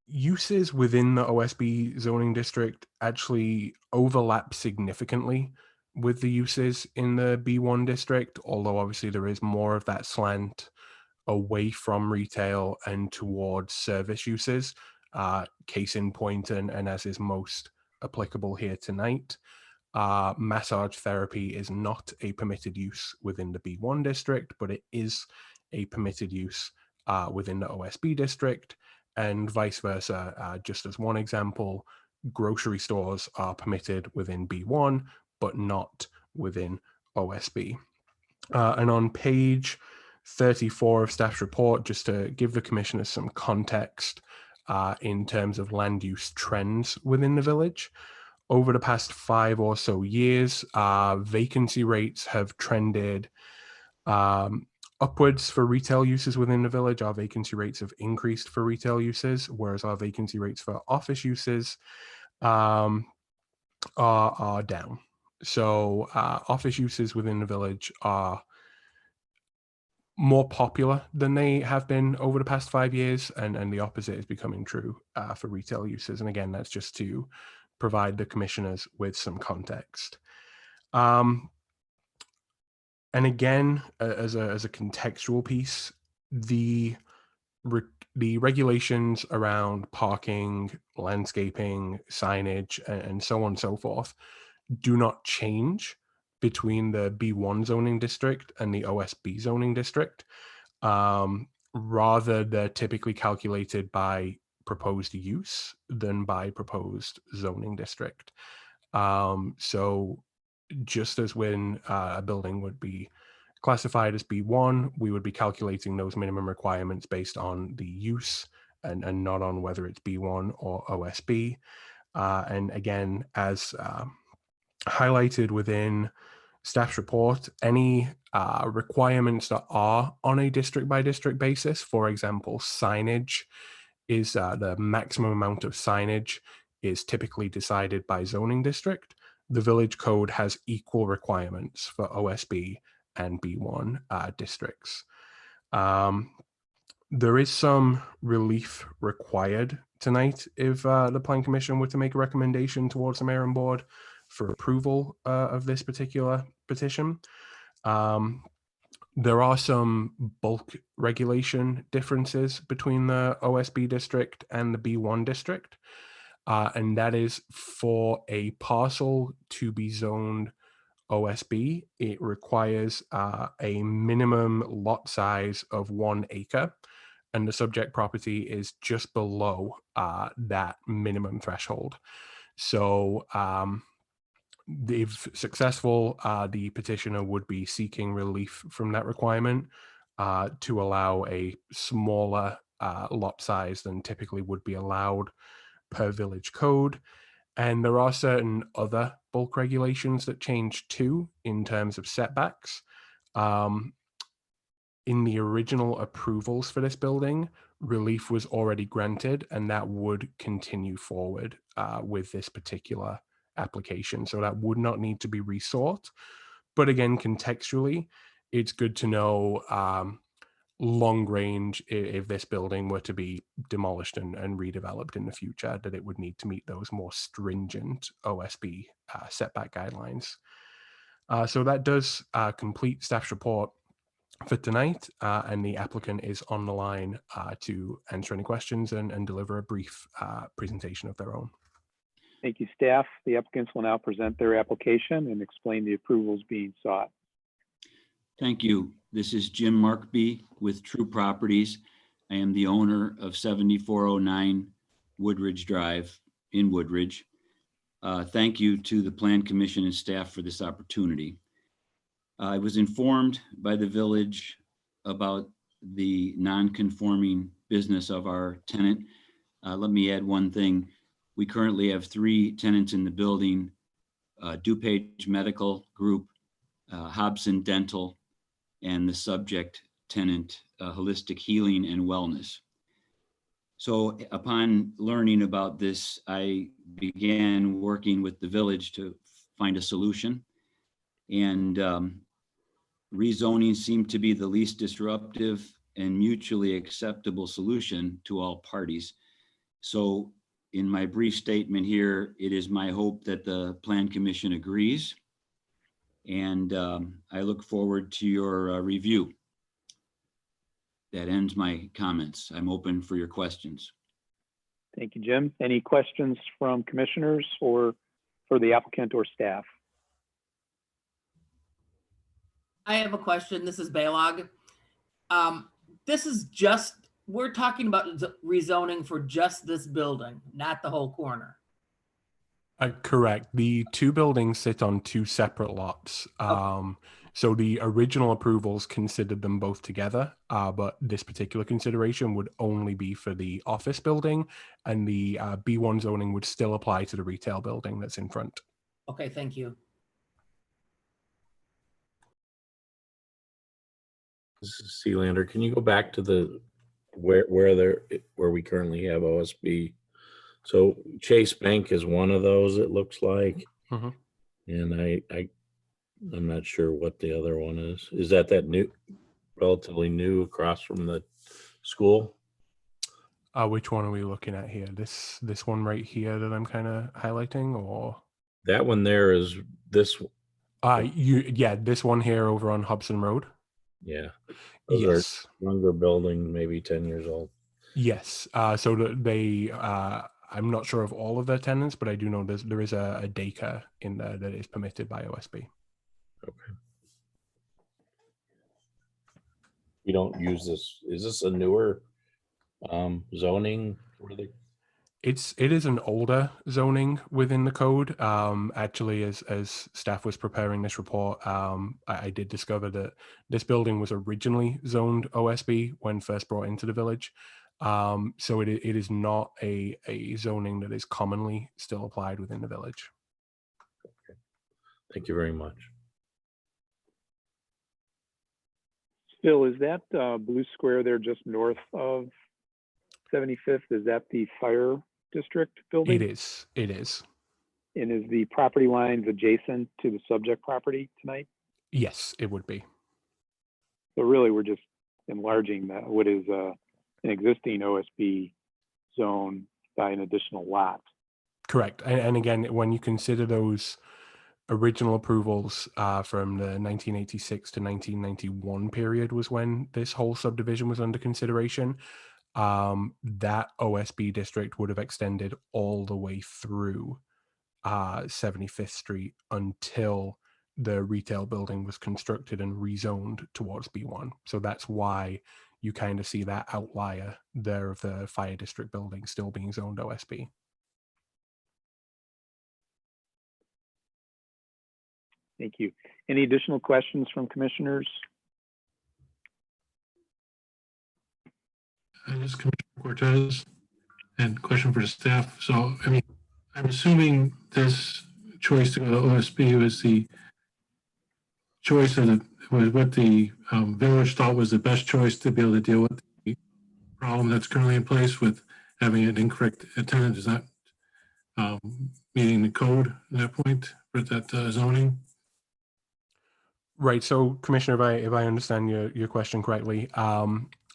uses within the OSB zoning district actually overlap significantly with the uses in the B1 district, although obviously there is more of that slant away from retail and towards service uses. Case in point, and as is most applicable here tonight, massage therapy is not a permitted use within the B1 district, but it is a permitted use within the OSB district, and vice versa. Just as one example, grocery stores are permitted within B1, but not within OSB. And on page 34 of staff's report, just to give the commissioners some context in terms of land use trends within the village, over the past 5 or so years, vacancy rates have trended upwards for retail uses within the village. Our vacancy rates have increased for retail uses, whereas our vacancy rates for office uses are down. So office uses within the village are more popular than they have been over the past 5 years, and the opposite is becoming true for retail uses. And again, that's just to provide the commissioners with some context. And again, as a contextual piece, the regulations around parking, landscaping, signage, and so on and so forth do not change between the B1 zoning district and the OSB zoning district. Rather, they're typically calculated by proposed use than by proposed zoning district. So just as when a building would be classified as B1, we would be calculating those minimum requirements based on the use and not on whether it's B1 or OSB. And again, as highlighted within staff's report, any requirements that are on a district by district basis, for example, signage is the maximum amount of signage is typically decided by zoning district. The village code has equal requirements for OSB and B1 districts. There is some relief required tonight if the Plan Commission were to make a recommendation towards the mayor and board for approval of this particular petition. There are some bulk regulation differences between the OSB district and the B1 district. And that is for a parcel to be zoned OSB, it requires a minimum lot size of 1 acre, and the subject property is just below that minimum threshold. So if successful, the petitioner would be seeking relief from that requirement to allow a smaller lot size than typically would be allowed per village code. And there are certain other bulk regulations that change too in terms of setbacks. In the original approvals for this building, relief was already granted, and that would continue forward with this particular application. So that would not need to be resought. But again, contextually, it's good to know long range, if this building were to be demolished and redeveloped in the future, that it would need to meet those more stringent OSB setback guidelines. So that does complete staff's report for tonight, and the applicant is on the line to answer any questions and deliver a brief presentation of their own. Thank you, staff. The applicants will now present their application and explain the approvals being sought. Thank you. This is Jim Markby with True Properties. I am the owner of 7409 Woodridge Drive in Woodridge. Thank you to the Plan Commission and staff for this opportunity. I was informed by the village about the non-conforming business of our tenant. Let me add one thing. We currently have 3 tenants in the building, DuPage Medical Group, Hobson Dental, and the subject tenant, Holistic Healing and Wellness. So upon learning about this, I began working with the village to find a solution. And rezoning seemed to be the least disruptive and mutually acceptable solution to all parties. So in my brief statement here, it is my hope that the Plan Commission agrees. And I look forward to your review. That ends my comments. I'm open for your questions. Thank you, Jim. Any questions from commissioners or for the applicant or staff? I have a question. This is Baylog. This is just, we're talking about rezoning for just this building, not the whole corner. Correct. The 2 buildings sit on 2 separate lots. So the original approvals considered them both together, but this particular consideration would only be for the office building, and the B1 zoning would still apply to the retail building that's in front. Okay, thank you. This is Sealander. Can you go back to the where we currently have OSB? So Chase Bank is one of those, it looks like. And I'm not sure what the other one is. Is that new? relatively new across from the school. Which one are we looking at here? This one right here that I'm kind of highlighting, or That one there is this. yeah, this one here over on Hobson Road. Yeah. Those Yes. are younger building, maybe 10 years old. Yes. So they I'm not sure of all of their tenants, but I do know there is a daycare in there that is permitted by OSB. Okay. We don't use this. Is this a newer zoning? It is an older zoning within the code. Actually, as staff was preparing this report, I did discover that this building was originally zoned OSB when first brought into the village. So it is not a zoning that is commonly still applied within the village. Okay. Thank you very much. Phil, is that blue square there just north of 75th? Is that the fire district building? It is. It is. And is the property lines adjacent to the subject property tonight? Yes, it would be. So really, we're just enlarging what is an existing OSB zone by an additional lot. Correct. And again, when you consider those original approvals from the 1986 to 1991 period was when this whole subdivision was under consideration. That OSB district would have extended all the way through 75th Street until the retail building was constructed and rezoned towards B1. So that's why you kind of see that outlier there of the fire district building still being zoned OSB. Thank you. Any additional questions from commissioners? This is Commissioner Cortez, and question for the staff. So, I mean, I'm assuming this choice to go to OSB was the choice of was what the village thought was the best choice to be able to deal with the problem that's currently in place with having an incorrect tenant is not meeting the code at that point for that zoning. Right. So, Commissioner, if I understand your question correctly,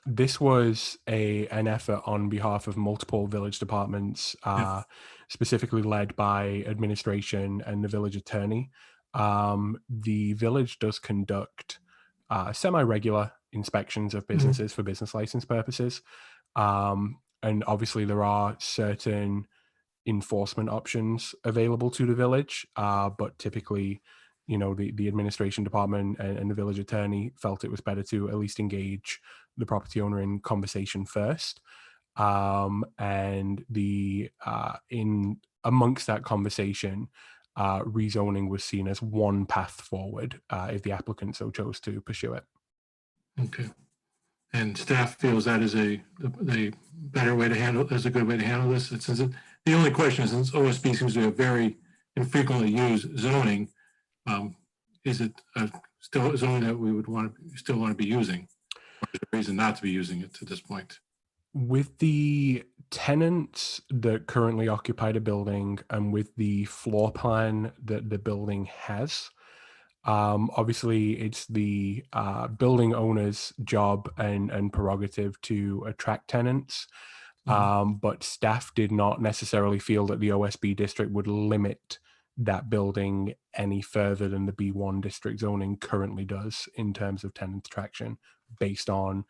this was an effort on behalf of multiple village departments, specifically led by administration and the village attorney. The village does conduct semi-regular inspections of businesses for business license purposes. And obviously there are certain enforcement options available to the village, but typically, you know, the administration department and the village attorney felt it was better to at least engage the property owner in conversation first. And in amongst that conversation, rezoning was seen as one path forward if the applicant so chose to pursue it. Okay. And staff feels that is a better way to handle, is a good way to handle this. Since the only question is, since OSB seems to be a very infrequently used zoning, is it still a zoning that we would still want to be using? Or is there a reason not to be using it to this point? With the tenants that currently occupy the building and with the floor plan that the building has, obviously it's the building owner's job and prerogative to attract tenants. But staff did not necessarily feel that the OSB district would limit that building any further than the B1 district zoning currently does in terms of tenant attraction, based on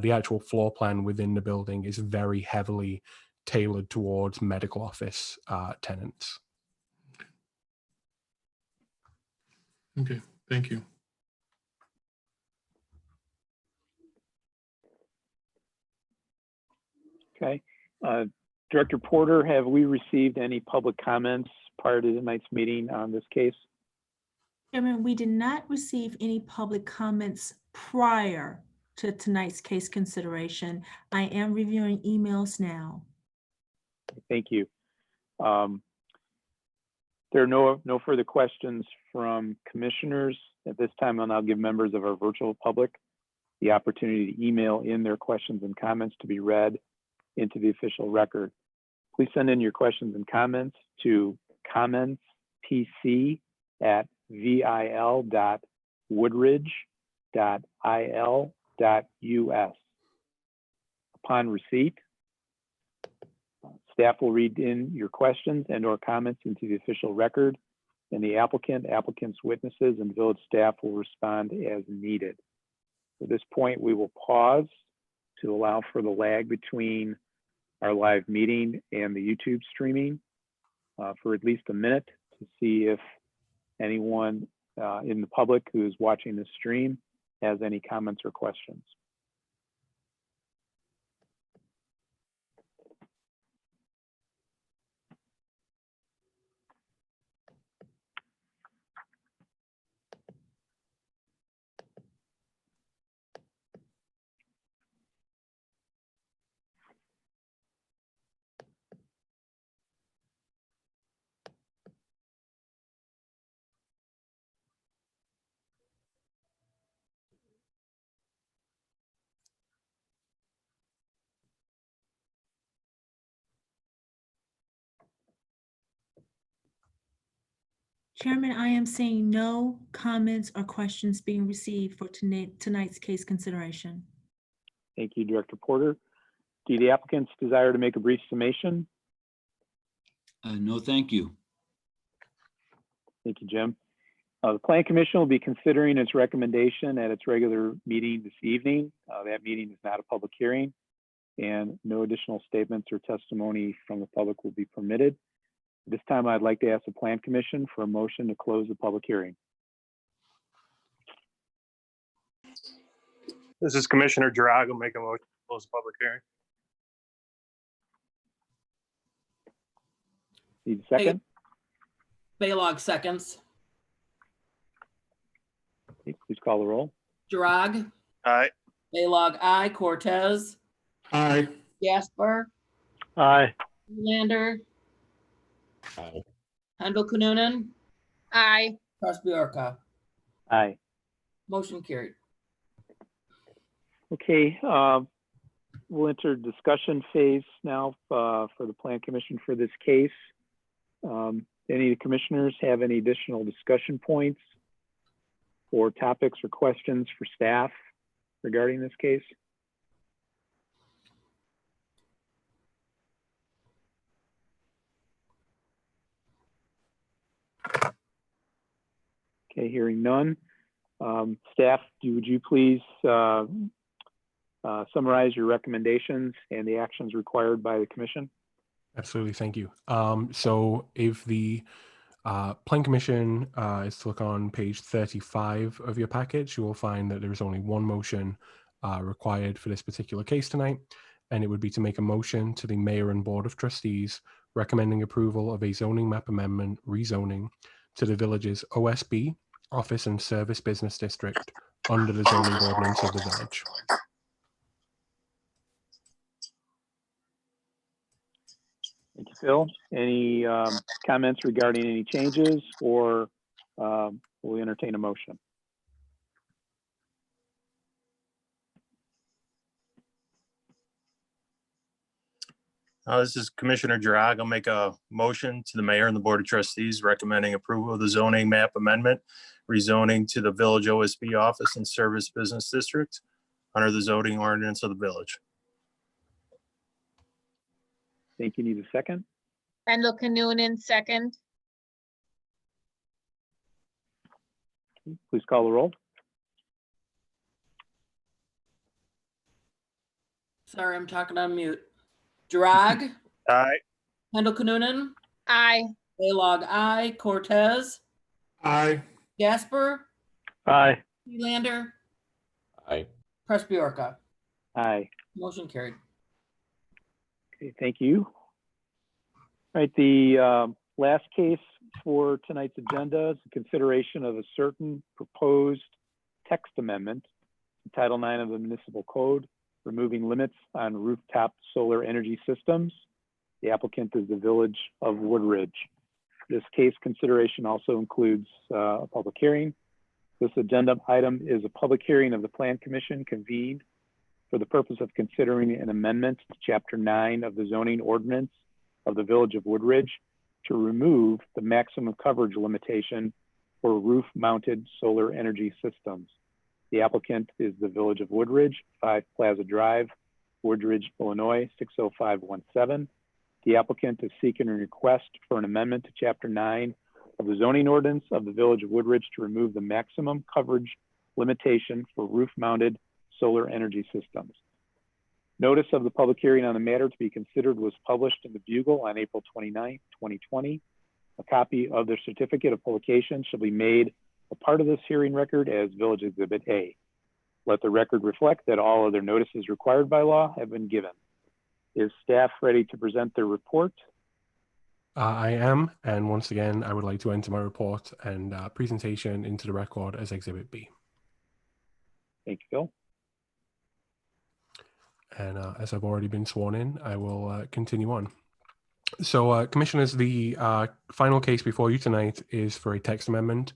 the actual floor plan within the building is very heavily tailored towards medical office tenants. Okay, thank you. Okay. Director Porter, have we received any public comments prior to tonight's meeting on this case? Chairman, we did not receive any public comments prior to tonight's case consideration. I am reviewing emails now. Thank you. There are no further questions from commissioners. At this time, I'll now give members of our virtual public the opportunity to email in their questions and comments to be read into the official record. Please send in your questions and comments to commentspc@vil.woodridge.il.gov. Upon receipt, staff will read in your questions and or comments into the official record, and the applicant, applicant's witnesses, and village staff will respond as needed. At this point, we will pause to allow for the lag between our live meeting and the YouTube streaming for at least a minute to see if anyone in the public who is watching this stream has any comments or questions. Chairman, I am seeing no comments or questions being received for tonight's case consideration. Thank you, Director Porter. Do the applicants desire to make a brief summation? No, thank you. Thank you, Jim. The Plan Commission will be considering its recommendation at its regular meeting this evening. That meeting is not a public hearing, and no additional statements or testimony from the public will be permitted. At this time, I'd like to ask the Plan Commission for a motion to close the public hearing. This is Commissioner Jiraga. Make a motion to close the public hearing. Need a second? Baylog seconds. Okay, please call the roll. Jirag, Aye. Baylog, aye. Cortez, Aye. Gasper, Aye. Lander, Aye. Handel Kununen, Aye. Presbyarka. Aye. Motion carried. Okay, we'll enter discussion phase now for the Plan Commission for this case. Any of the commissioners have any additional discussion points or topics or questions for staff regarding this case? Okay, hearing none. Staff, would you please summarize your recommendations and the actions required by the commission? Absolutely, thank you. So if the Plan Commission is to look on page 35 of your package, you will find that there is only one motion required for this particular case tonight, and it would be to make a motion to the Mayor and Board of Trustees recommending approval of a zoning map amendment rezoning to the village's OSB, Office and Service Business District, under the zoning ordinance of the village. Thank you, Phil. Any comments regarding any changes, or will we entertain a motion? This is Commissioner Jiraga. I'll make a motion to the mayor and the board of trustees recommending approval of the zoning map amendment, rezoning to the village OSB office and service business district under the zoning ordinance of the village. Thank you. Need a second? Handel Kununen, second. Please call the roll. Sorry, I'm talking on mute. Jirag, Aye. Handel Kununen, Aye. Baylog, aye. Cortez, Aye. Gasper, Aye. Lander, Aye. Presbyarka. Aye. Motion carried. Okay, thank you. All right, the last case for tonight's agenda is the consideration of a certain proposed text amendment to Title IX of the Municipal Code, removing limits on rooftop solar energy systems. The applicant is the Village of Woodridge. This case consideration also includes a public hearing. This agenda item is a public hearing of the Plan Commission convened for the purpose of considering an amendment to Chapter 9 of the zoning ordinance of the Village of Woodridge to remove the maximum coverage limitation for roof-mounted solar energy systems. The applicant is the Village of Woodridge, 5 Plaza Drive, Woodridge, Illinois, 60517. The applicant is seeking a request for an amendment to Chapter 9 of the zoning ordinance of the Village of Woodridge to remove the maximum coverage limitation for roof-mounted solar energy systems. Notice of the public hearing on the matter to be considered was published in the Bugle on April 29, 2020. A copy of the certificate of publication shall be made a part of this hearing record as Village Exhibit A. Let the record reflect that all other notices required by law have been given. Is staff ready to present their report? I am, and once again, I would like to enter my report and presentation into the record as Exhibit B. Thank you, Phil. And as I've already been sworn in, I will continue on. So, Commissioners, the final case before you tonight is for a text amendment,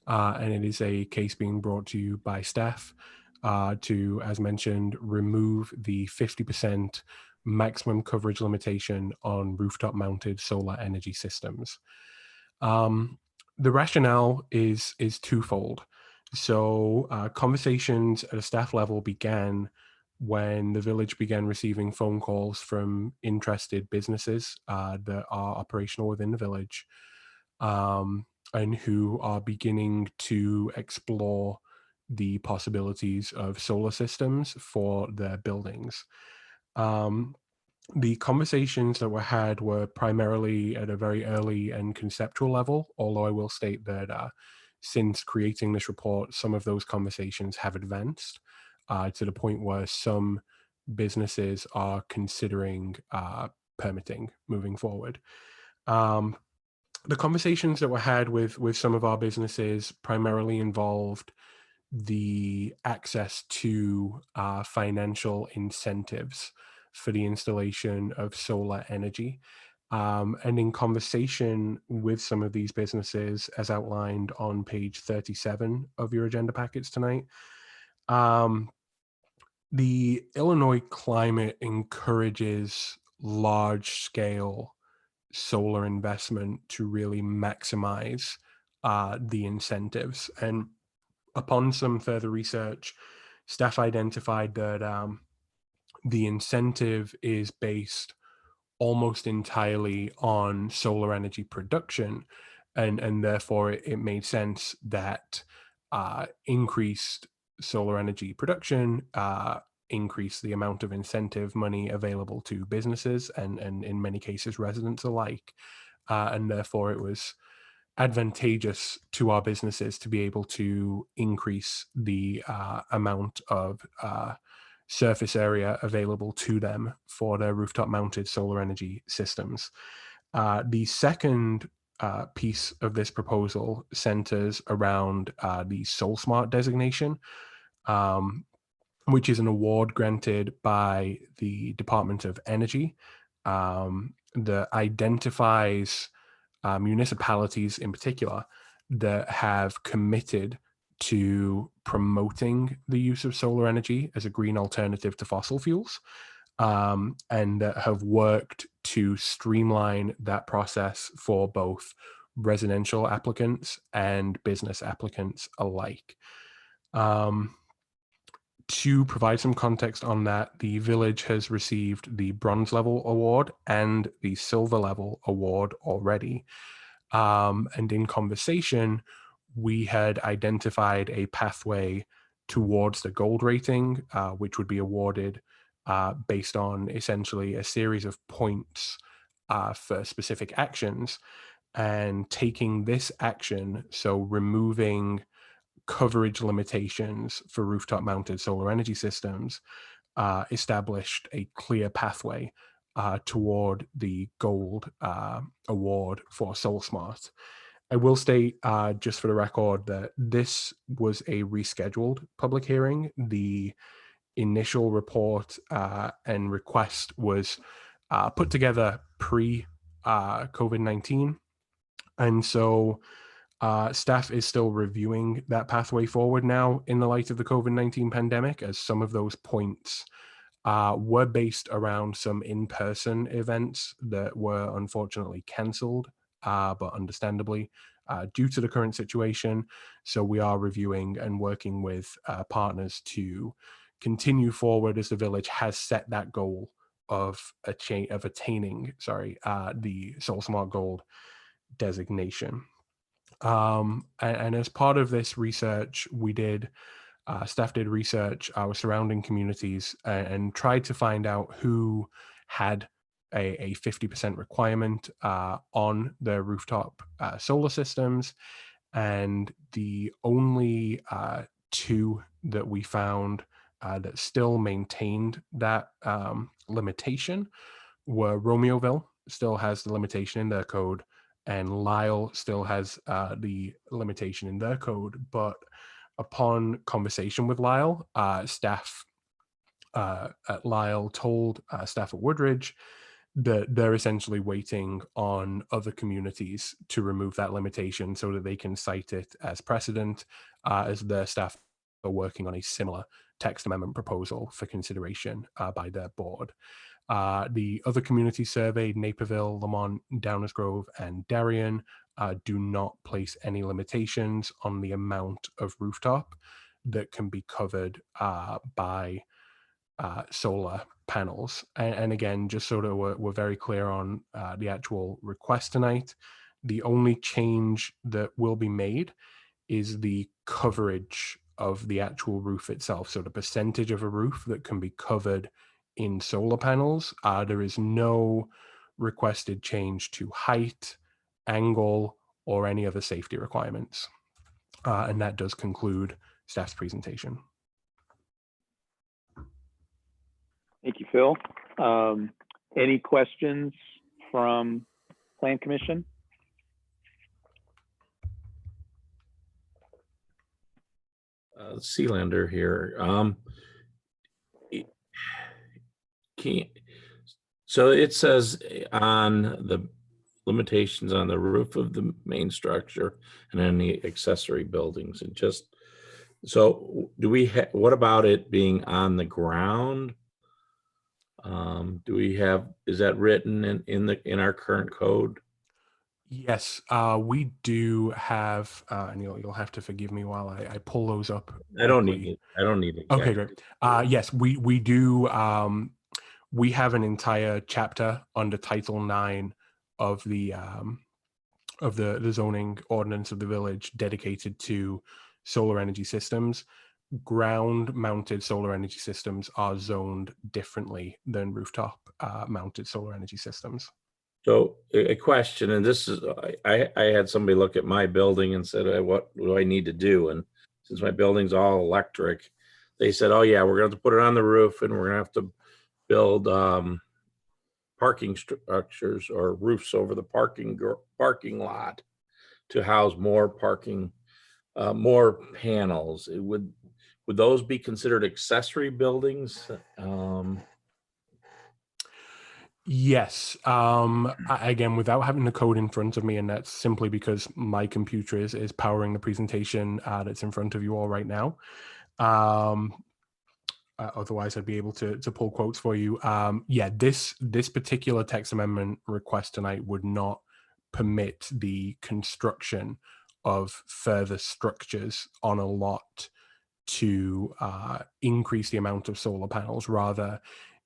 and it is a case being brought to you by staff to, as mentioned, remove the 50% maximum coverage limitation on rooftop-mounted solar energy systems. The rationale is twofold. So, conversations at a staff level began when the village began receiving phone calls from interested businesses that are operational within the village and who are beginning to explore the possibilities of solar systems for their buildings. The conversations that were had were primarily at a very early and conceptual level, although I will state that since creating this report, some of those conversations have advanced to the point where some businesses are considering permitting moving forward. The conversations that were had with some of our businesses primarily involved the access to financial incentives for the installation of solar energy. And in conversation with some of these businesses, as outlined on page 37 of your agenda packets tonight, the Illinois climate encourages large-scale solar investment to really maximize the incentives. And upon some further research, staff identified that the incentive is based almost entirely on solar energy production, and therefore it made sense that increased solar energy production increase the amount of incentive money available to businesses and in many cases residents alike, and therefore it was advantageous to our businesses to be able to increase the amount of surface area available to them for their rooftop mounted solar energy systems. The second piece of this proposal centers around the SolSmart designation, which is an award granted by the Department of Energy that identifies municipalities in particular that have committed to promoting the use of solar energy as a green alternative to fossil fuels, and that have worked to streamline that process for both residential applicants and business applicants alike. To provide some context on that, the village has received the bronze level award and the silver level award already. And in conversation, we had identified a pathway towards the gold rating, which would be awarded based on essentially a series of points for specific actions. And taking this action, so removing coverage limitations for rooftop mounted solar energy systems, established a clear pathway toward the gold award for SolSmart. I will state, just for the record, that this was a rescheduled public hearing. The initial report and request was put together pre-COVID-19. And so staff is still reviewing that pathway forward now in the light of the COVID-19 pandemic, as some of those points were based around some in-person events that were unfortunately cancelled, but understandably due to the current situation. So we are reviewing and working with partners to continue forward as the village has set that goal of attaining the Soul Smart Gold designation. And as part of this research, staff did research our surrounding communities and tried to find out who had a 50% requirement on their rooftop solar systems. And the only two that we found that still maintained that limitation were Romeoville, still has the limitation in their code, and Lyle still has the limitation in their code. But upon conversation with Lyle, staff at Lyle told staff at Woodridge that they're essentially waiting on other communities to remove that limitation so that they can cite it as precedent, as their staff are working on a similar text amendment proposal for consideration by their board. The other communities surveyed, Naperville, Lamont, Downers Grove, and Darien, do not place any limitations on the amount of rooftop that can be covered by solar panels. And again, just so that we're very clear on the actual request tonight, the only change that will be made is the coverage of the actual roof itself. So the percentage of a roof that can be covered in solar panels. There is no requested change to height, angle, or any other safety requirements. And that does conclude staff's presentation. Thank you, Phil. Any questions from Plan Commission? Sealander here. So it says on the limitations on the roof of the main structure and any accessory buildings, and just, so do we what about it being on the ground? Do we have, is that written in our current code? Yes, we do have, and you'll have to forgive me while I pull those up. I don't need it. I don't need it. Okay, great. Yes, we do. We have an entire chapter under Title 9 of the zoning ordinance of the village dedicated to solar energy systems. Ground-mounted solar energy systems are zoned differently than rooftop mounted solar energy systems. So a question, and this is, I had somebody look at my building and said, what do I need to do? And since my building's all electric, they said, oh yeah, we're going to have to put it on the roof, and we're going to have to build parking structures or roofs over the parking lot to house more parking, more panels. Would those be considered accessory buildings? Yes. Again, without having the code in front of me, and that's simply because my computer is powering the presentation that's in front of you all right now. Otherwise, I'd be able to pull quotes for you. Yeah, this particular text amendment request tonight would not permit the construction of further structures on a lot to increase the amount of solar panels. Rather,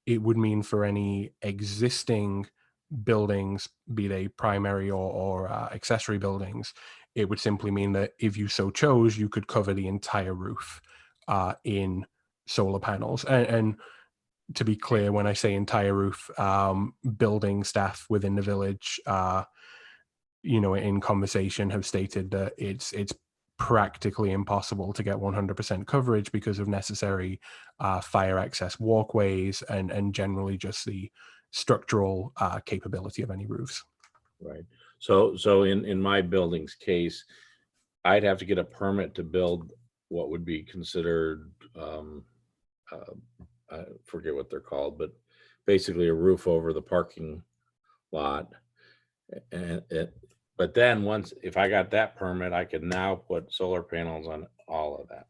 it would mean for any existing buildings, be they primary or accessory buildings, it would simply mean that if you so chose, you could cover the entire roof in solar panels. And to be clear, when I say entire roof, building staff within the village, in conversation have stated that it's practically impossible to get 100% coverage because of necessary fire access walkways and generally just the structural capability of any roofs. Right. So in my building's case, I'd have to get a permit to build what would be considered, I forget what they're called, but basically a roof over the parking lot. But then if I got that permit, I could now put solar panels on all of that.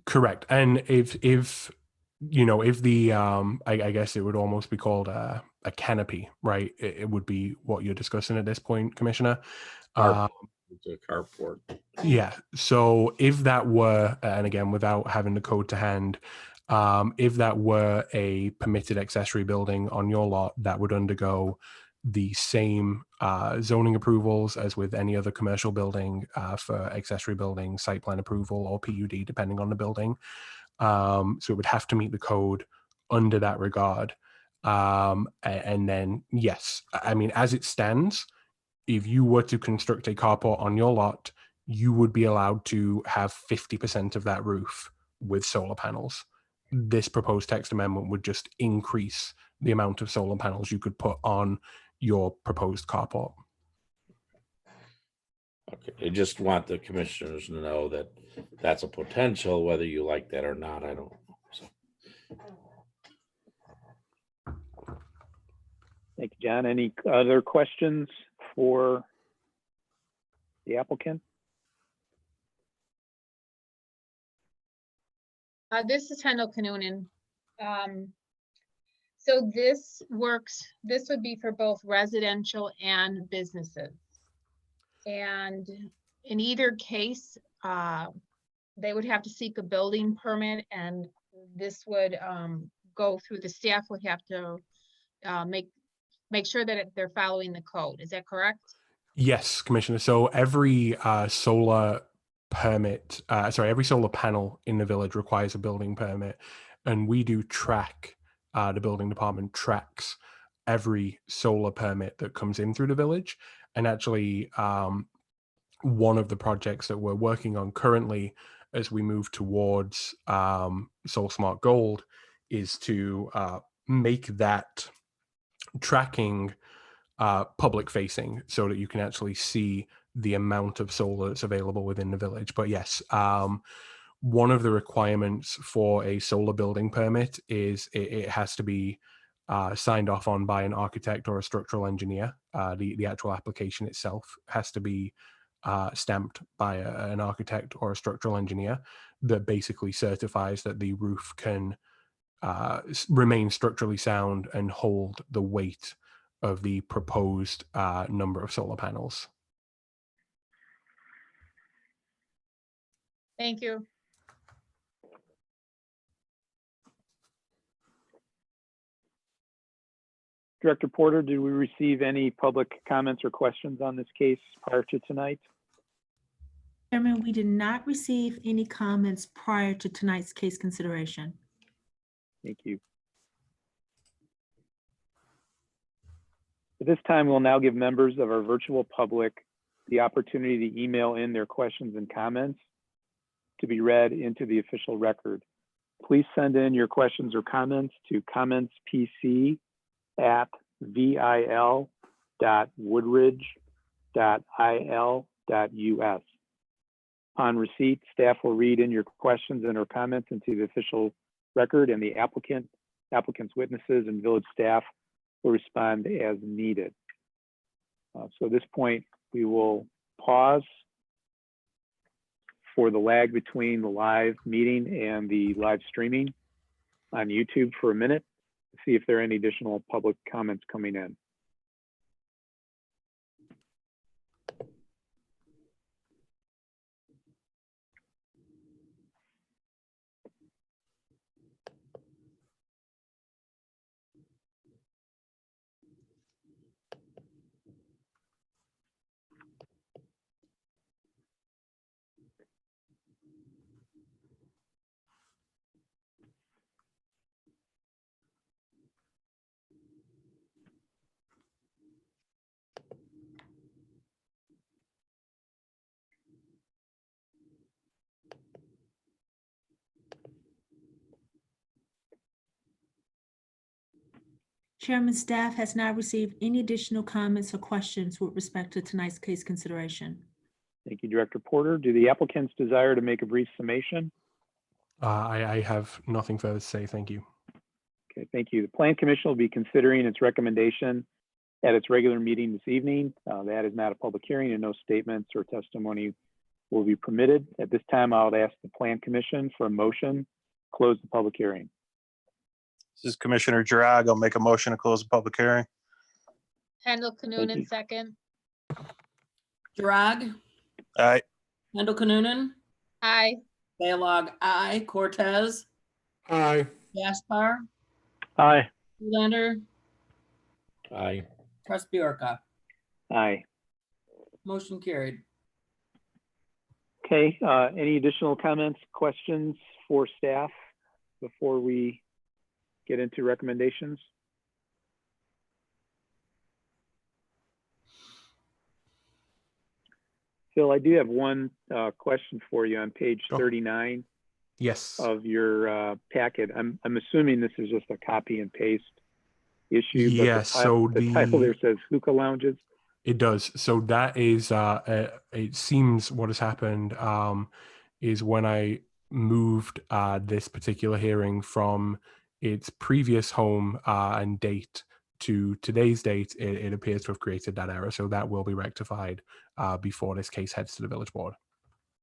Correct. And if the I guess it would almost be called a canopy, right? It would be what you're discussing at this point, Commissioner. It's a carport. Yeah. So if that were, and again, without having the code to hand, if that were a permitted accessory building on your lot, that would undergo the same zoning approvals as with any other commercial building for accessory building, site plan approval, or PUD, depending on the building. So it would have to meet the code under that regard. And then, yes, I mean, as it stands, if you were to construct a carport on your lot, you would be allowed to have 50% of that roof with solar panels. This proposed text amendment would just increase the amount of solar panels you could put on your proposed carport. Okay, I just want the commissioners to know that that's a potential, whether you like that or not, I don't know. So, Thank you, John. Any other questions for the applicant? This is Handel Canonin. So this would be for both residential and businesses. And in either case, they would have to seek a building permit, and this would go through, the staff would have to make sure that they're following the code. Is that correct? Yes, Commissioner. So every solar permit, every solar panel in the village requires a building permit, and we do track, the building department tracks every solar permit that comes in through the village. And actually, one of the projects that we're working on currently as we move towards Soul Smart Gold is to make that tracking public facing so that you can actually see the amount of solar that's available within the village. But yes, one of the requirements for a solar building permit is it has to be signed off on by an architect or a structural engineer. The actual application itself has to be stamped by an architect or a structural engineer that basically certifies that the roof can remain structurally sound and hold the weight of the proposed number of solar panels. Thank you. Director Porter, did we receive any public comments or questions on this case prior to tonight? Chairman, we did not receive any comments prior to tonight's case consideration. Thank you. At this time, we'll now give members of our virtual public the opportunity to email in their questions and comments to be read into the official record. Please send in your questions or comments to commentspc@vil.woodridge.il.us. Upon receipt, staff will read in your questions and or comments into the official record, and the applicant's witnesses and village staff will respond as needed. So at this point, we will pause for the lag between the live meeting and the live streaming on YouTube for a minute to see if there are any additional public comments coming in. Chairman, staff has not received any additional comments or questions with respect to tonight's case consideration. Thank you, Director Porter. Do the applicants desire to make a brief summation? I have nothing further to say. Thank you. Okay, thank you. The Plan Commission will be considering its recommendation at its regular meeting this evening. That is not a public hearing, and no statements or testimony will be permitted. At this time, I would ask the Plan Commission for a motion to close the public hearing. This is Commissioner Girag. I'll make a motion to close the public hearing. Handel you. Canonin, second. Girag, Aye. Kendall Noonan, Aye. Bailog, aye. Cortez, Aye. Gaspar, Aye. Zoolander, Aye. Trustee Orca. Aye. Motion carried. Okay, any additional comments, questions for staff before we get into recommendations? Phil, I do have one question for you on page Sure. 39 Yes, of your packet. I'm assuming this is just a copy and paste issue, but Yes, so the title the- there says hookah lounges. it does. So that is, it seems what has happened is when I moved this particular hearing from its previous home and date to today's date, it appears to have created that error. So that will be rectified before this case heads to the village board.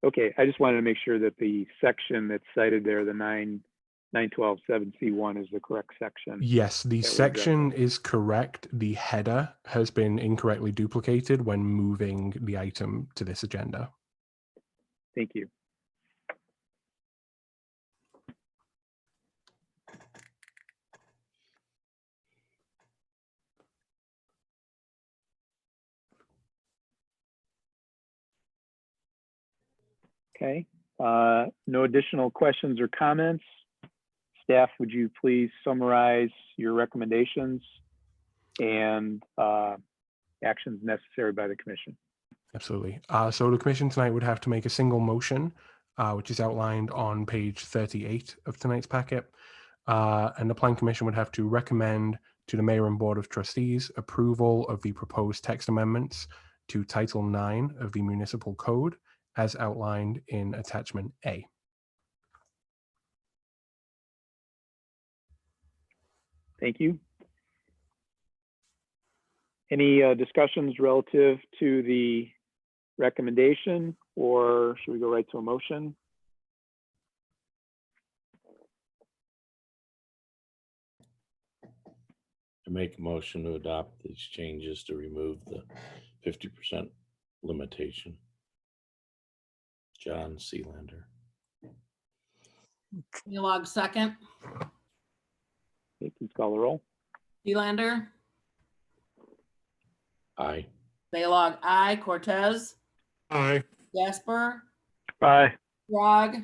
Okay, I just wanted to make sure that the section that's cited there, the 912.7C1 is the correct section. Yes, the that we're section is correct. The header has been incorrectly duplicated when moving the item to this agenda. Thank you. Okay, no additional questions or comments. Staff, would you please summarize your recommendations and actions necessary by the commission? Absolutely. So the commission tonight would have to make a single motion, which is outlined on page 38 of tonight's packet. And the plan commission would have to recommend to the mayor and board of trustees approval of the proposed text amendments to Title 9 of the municipal code as outlined in attachment A. Thank you. Any discussions relative to the recommendation, or should we go right to a motion? I make a motion to adopt these changes to remove the 50% limitation. John Sealander. Bailog, second. Okay, please call the roll. Zoolander, Aye. Bailog, aye. Cortez, Aye. Gaspar, Aye. Rog,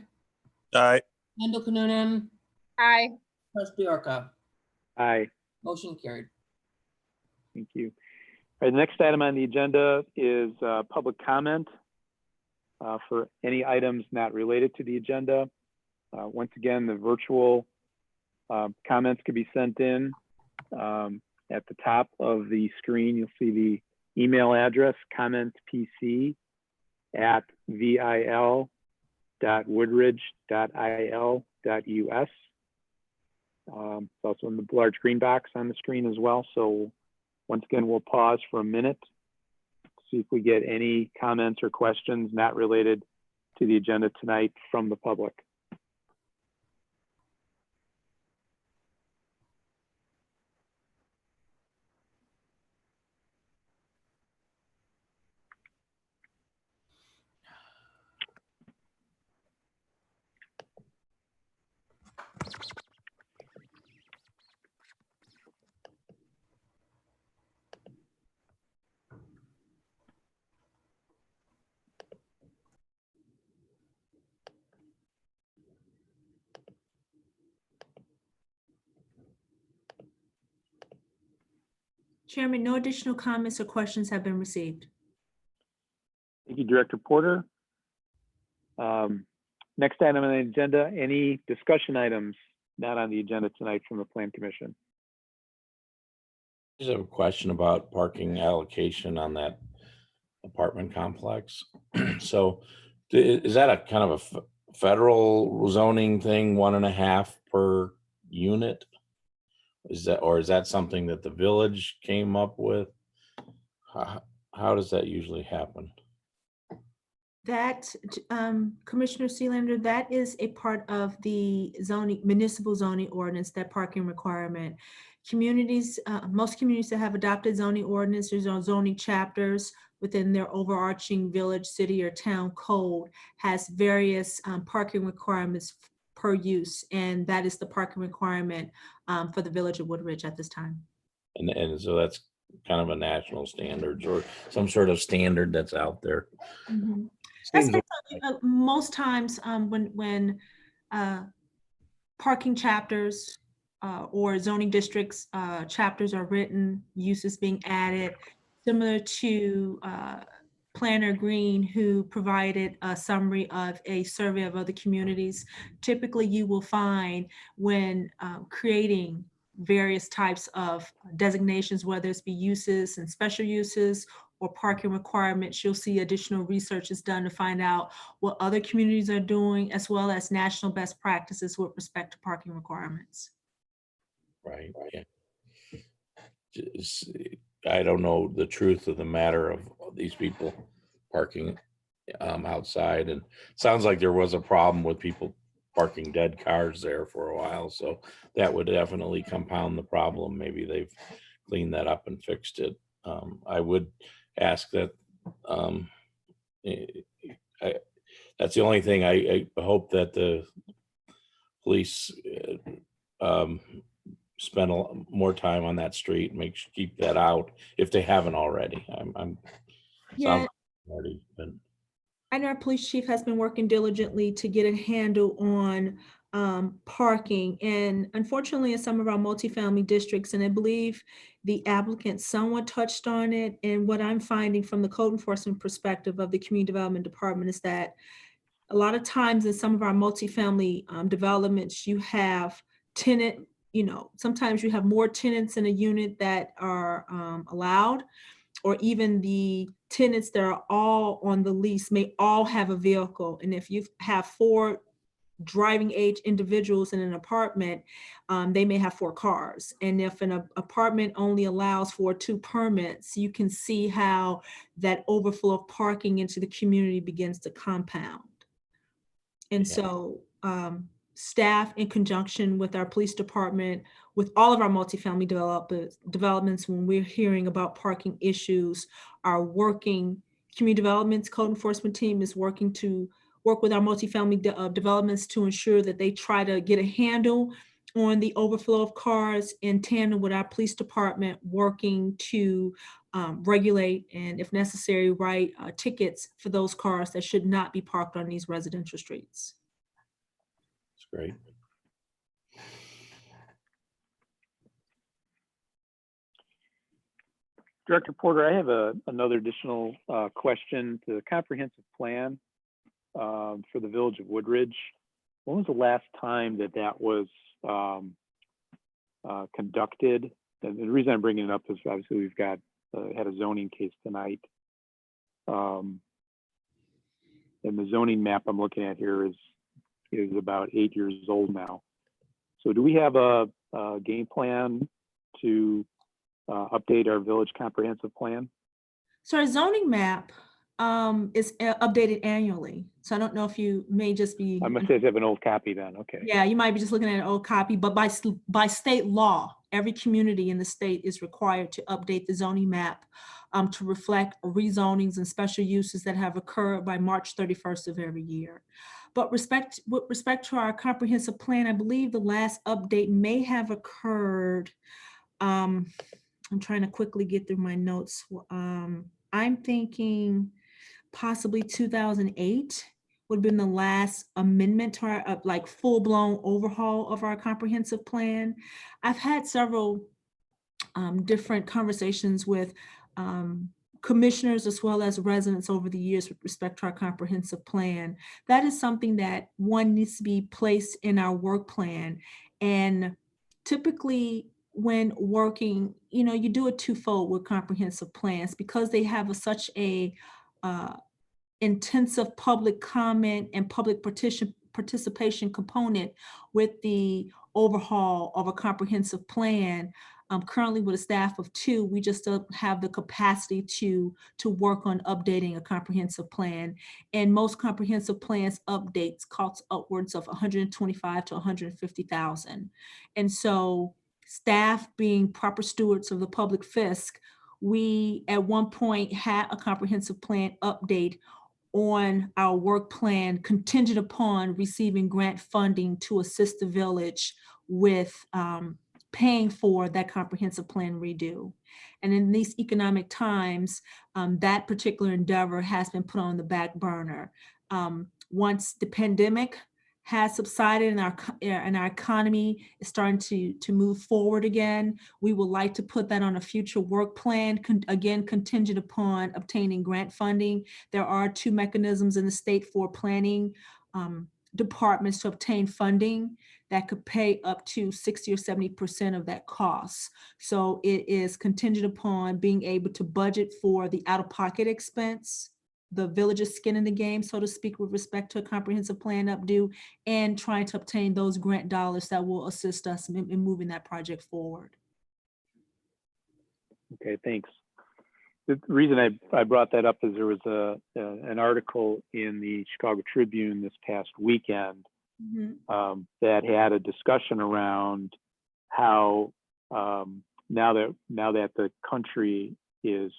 Aye. Kendall Noonan, Aye. Trustee Orca. Aye. Motion carried. Thank you. All right, the next item on the agenda is public comment for any items not related to the agenda. Once again, the virtual comments can be sent in. At the top of the screen, you'll see the email address, commentpc@vil.woodridge.il.us. It's also in the large green box on the screen as well. So once again, we'll pause for a minute to see if we get any comments or questions not related to the agenda tonight from the public. Chairman, no additional comments or questions have been received. Thank you, Director Porter. Next item on the agenda, any discussion items not on the agenda tonight from the Plan Commission? I just have a question about parking allocation on that apartment complex. So is that a kind of a federal zoning thing, 1.5 per unit? Is that something that the village came up with? How does that usually happen? That, Commissioner Sealander, that is a part of the zoning, municipal zoning ordinance, that parking requirement. Communities, most communities that have adopted zoning ordinances or zoning chapters within their overarching village, city, or town code has various parking requirements per use, and that is the parking requirement for the village of Woodridge at this time. And so that's kind of a national standards or some sort of standard that's out there. Mhm. That's Seems most times when parking chapters or zoning districts chapters are written, uses being added, similar to Planner Green, who provided a summary of a survey of other communities. Typically, you will find when creating various types of designations, whether it's be uses and special uses or parking requirements, you'll see additional research is done to find out what other communities are doing, as well as national best practices with respect to parking requirements. Right. Yeah. I don't know the truth of the matter of these people parking outside, and it sounds like there was a problem with people parking dead cars there for a while, so that would definitely compound the problem. Maybe they've cleaned that up and fixed it. I would ask that that's the only thing. I hope that the police spend more time on that street and keep that out if they haven't already. Yeah, already been. I know our police chief has been working diligently to get a handle on parking, and unfortunately in some of our multifamily districts, and I believe the applicant somewhat touched on it, and what I'm finding from the code enforcement perspective of the community development department is that a lot of times in some of our multifamily developments, you have tenant, sometimes you have more tenants in a unit that are allowed, or even the tenants that are all on the lease may all have a vehicle. And if you have 4 driving age individuals in an apartment, they may have 4 cars. And if an apartment only allows for 2 permits, you can see how that overflow of parking into the community begins to compound. And so staff, in conjunction with our police department, with all of our multifamily developments, when we're hearing about parking issues, our working community developments code enforcement team is working to work with our multifamily developments to ensure that they try to get a handle on the overflow of cars, in tandem with our police department working to regulate and, if necessary, write tickets for those cars that should not be parked on these residential streets. That's great. Director Porter, I have another additional question to the comprehensive plan for the village of Woodridge. When was the last time that was conducted? And the reason I'm bringing it up is obviously we've got had a zoning case tonight. And the zoning map I'm looking at here is about 8 years old now. So do we have a game plan to update our village comprehensive plan? So our zoning map is updated annually. So I don't know if you may just be. I must say I have an old copy then, okay. Yeah, you might be just looking at an old copy, but by state law, every community in the state is required to update the zoning map to reflect rezonings and special uses that have occurred by March 31st of every year. But with respect to our comprehensive plan, I believe the last update may have occurred. I'm trying to quickly get through my notes. I'm thinking possibly 2008 would have been the last amendment to our like full-blown overhaul of our comprehensive plan. I've had several different conversations with commissioners as well as residents over the years with respect to our comprehensive plan. That is something that one needs to be placed in our work plan. And typically when working, you do it twofold with comprehensive plans because they have such a intensive public comment and public participation component with the overhaul of a comprehensive plan. Currently with a staff of 2, we just don't have the capacity to work on updating a comprehensive plan. And most comprehensive plans updates cost upwards of $125,000 to $150,000. And so staff, being proper stewards of the public fisc, we at one point had a comprehensive plan update on our work plan contingent upon receiving grant funding to assist the village with paying for that comprehensive plan redo. And in these economic times, that particular endeavor has been put on the back burner. Once the pandemic has subsided and our economy is starting to move forward again, we would like to put that on a future work plan, again, contingent upon obtaining grant funding. There are 2 mechanisms in the state for planning departments to obtain funding that could pay up to 60 or 70% of that cost. So it is contingent upon being able to budget for the out-of-pocket expense, the village's skin in the game, so to speak, with respect to a comprehensive plan updo, and trying to obtain those grant dollars that will assist us in moving that project forward. Okay, thanks. The reason I brought that up is there was an article in the Chicago Tribune this past weekend that had a discussion around how now that the country is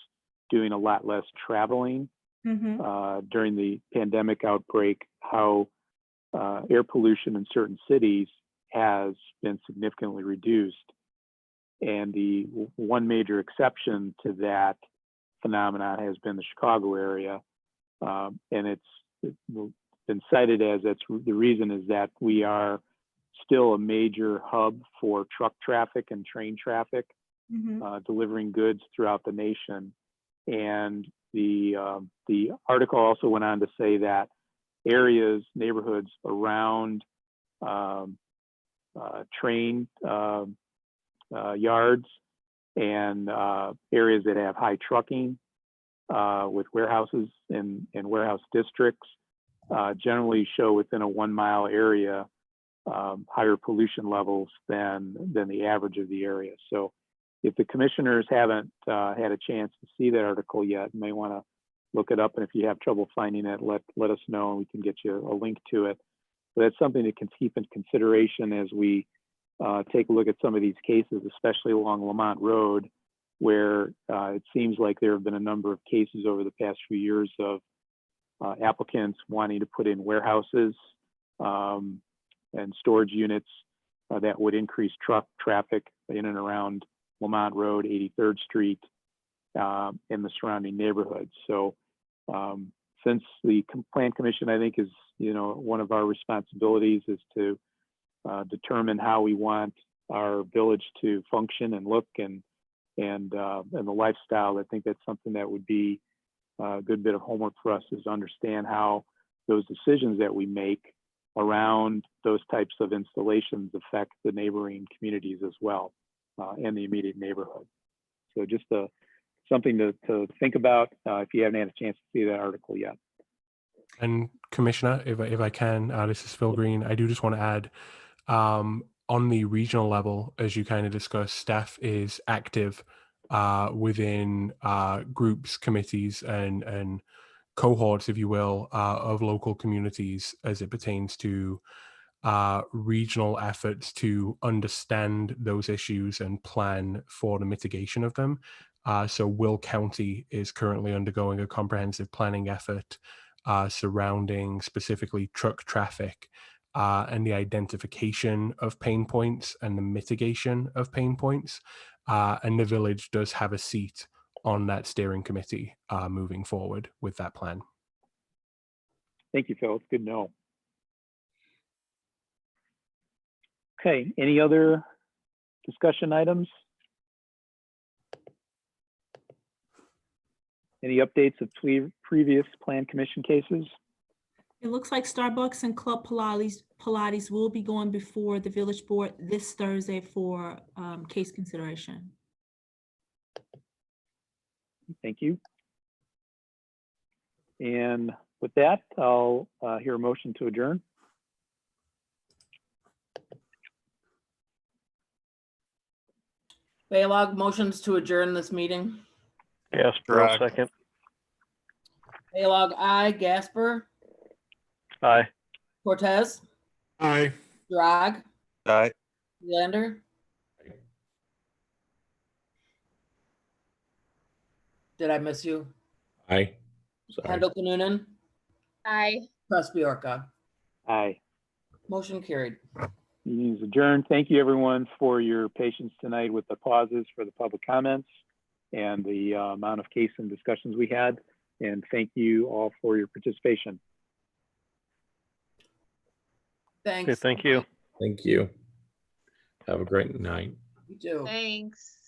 doing a lot less traveling during the pandemic outbreak, how air pollution in certain cities has been significantly reduced. And the one major exception to that phenomenon has been the Chicago area. And it's been cited as the reason is that we are still a major hub for truck traffic and train traffic, delivering goods throughout the nation. And the article also went on to say that areas, neighborhoods around train yards and areas that have high trucking with warehouses and warehouse districts generally show within a 1 mile area higher pollution levels than the average of the area. So if the commissioners haven't had a chance to see that article yet, you may want to look it up. And if you have trouble finding it, let us know and we can get you a link to it. But that's something to keep in consideration as we take a look at some of these cases, especially along Lamont Road, where it seems like there have been a number of cases over the past few years of applicants wanting to put in warehouses and storage units that would increase truck traffic in and around Lamont Road, 83rd Street, and the surrounding neighborhoods. So since the Plan Commission, I think, is one of our responsibilities is to determine how we want our village to function and look and the lifestyle. I think that's something that would be a good bit of homework for us, is to understand how those decisions that we make around those types of installations affect the neighboring communities as well, and the immediate neighborhood. So just something to think about if you haven't had a chance to see that article yet. And Commissioner, if I can, this is Phil Green. I do just want to add, on the regional level, as you kind of discussed, staff is active within groups, committees, and cohorts, if you will, of local communities as it pertains to regional efforts to understand those issues and plan for the mitigation of them. So Will County is currently undergoing a comprehensive planning effort surrounding specifically truck traffic and the identification of pain points and the mitigation of pain points. And the village does have a seat on that steering committee moving forward with that plan. Thank you, Phil. It's good to know. Okay, any other discussion items? Any updates of previous Plan Commission cases? It looks like Starbucks and Club Pilates will be going before the village board this Thursday for case consideration. Thank you. And with that, I'll hear a motion to adjourn. Baylog motions to adjourn this meeting. Gasper, I'll second. Baylog, aye. Gasper, Aye. Cortez, Aye. Drag, Aye. Lander. Did I miss you? Aye. Sorry. Handle Noonan, Aye. Trustee Aye. Motion carried. Meeting is adjourned. Thank you, everyone, for your patience tonight with the pauses for the public comments and the amount of case and discussions we had. And thank you all for your participation. Thanks. Okay, thank you. Thank you. Have a great night. You too. Thanks.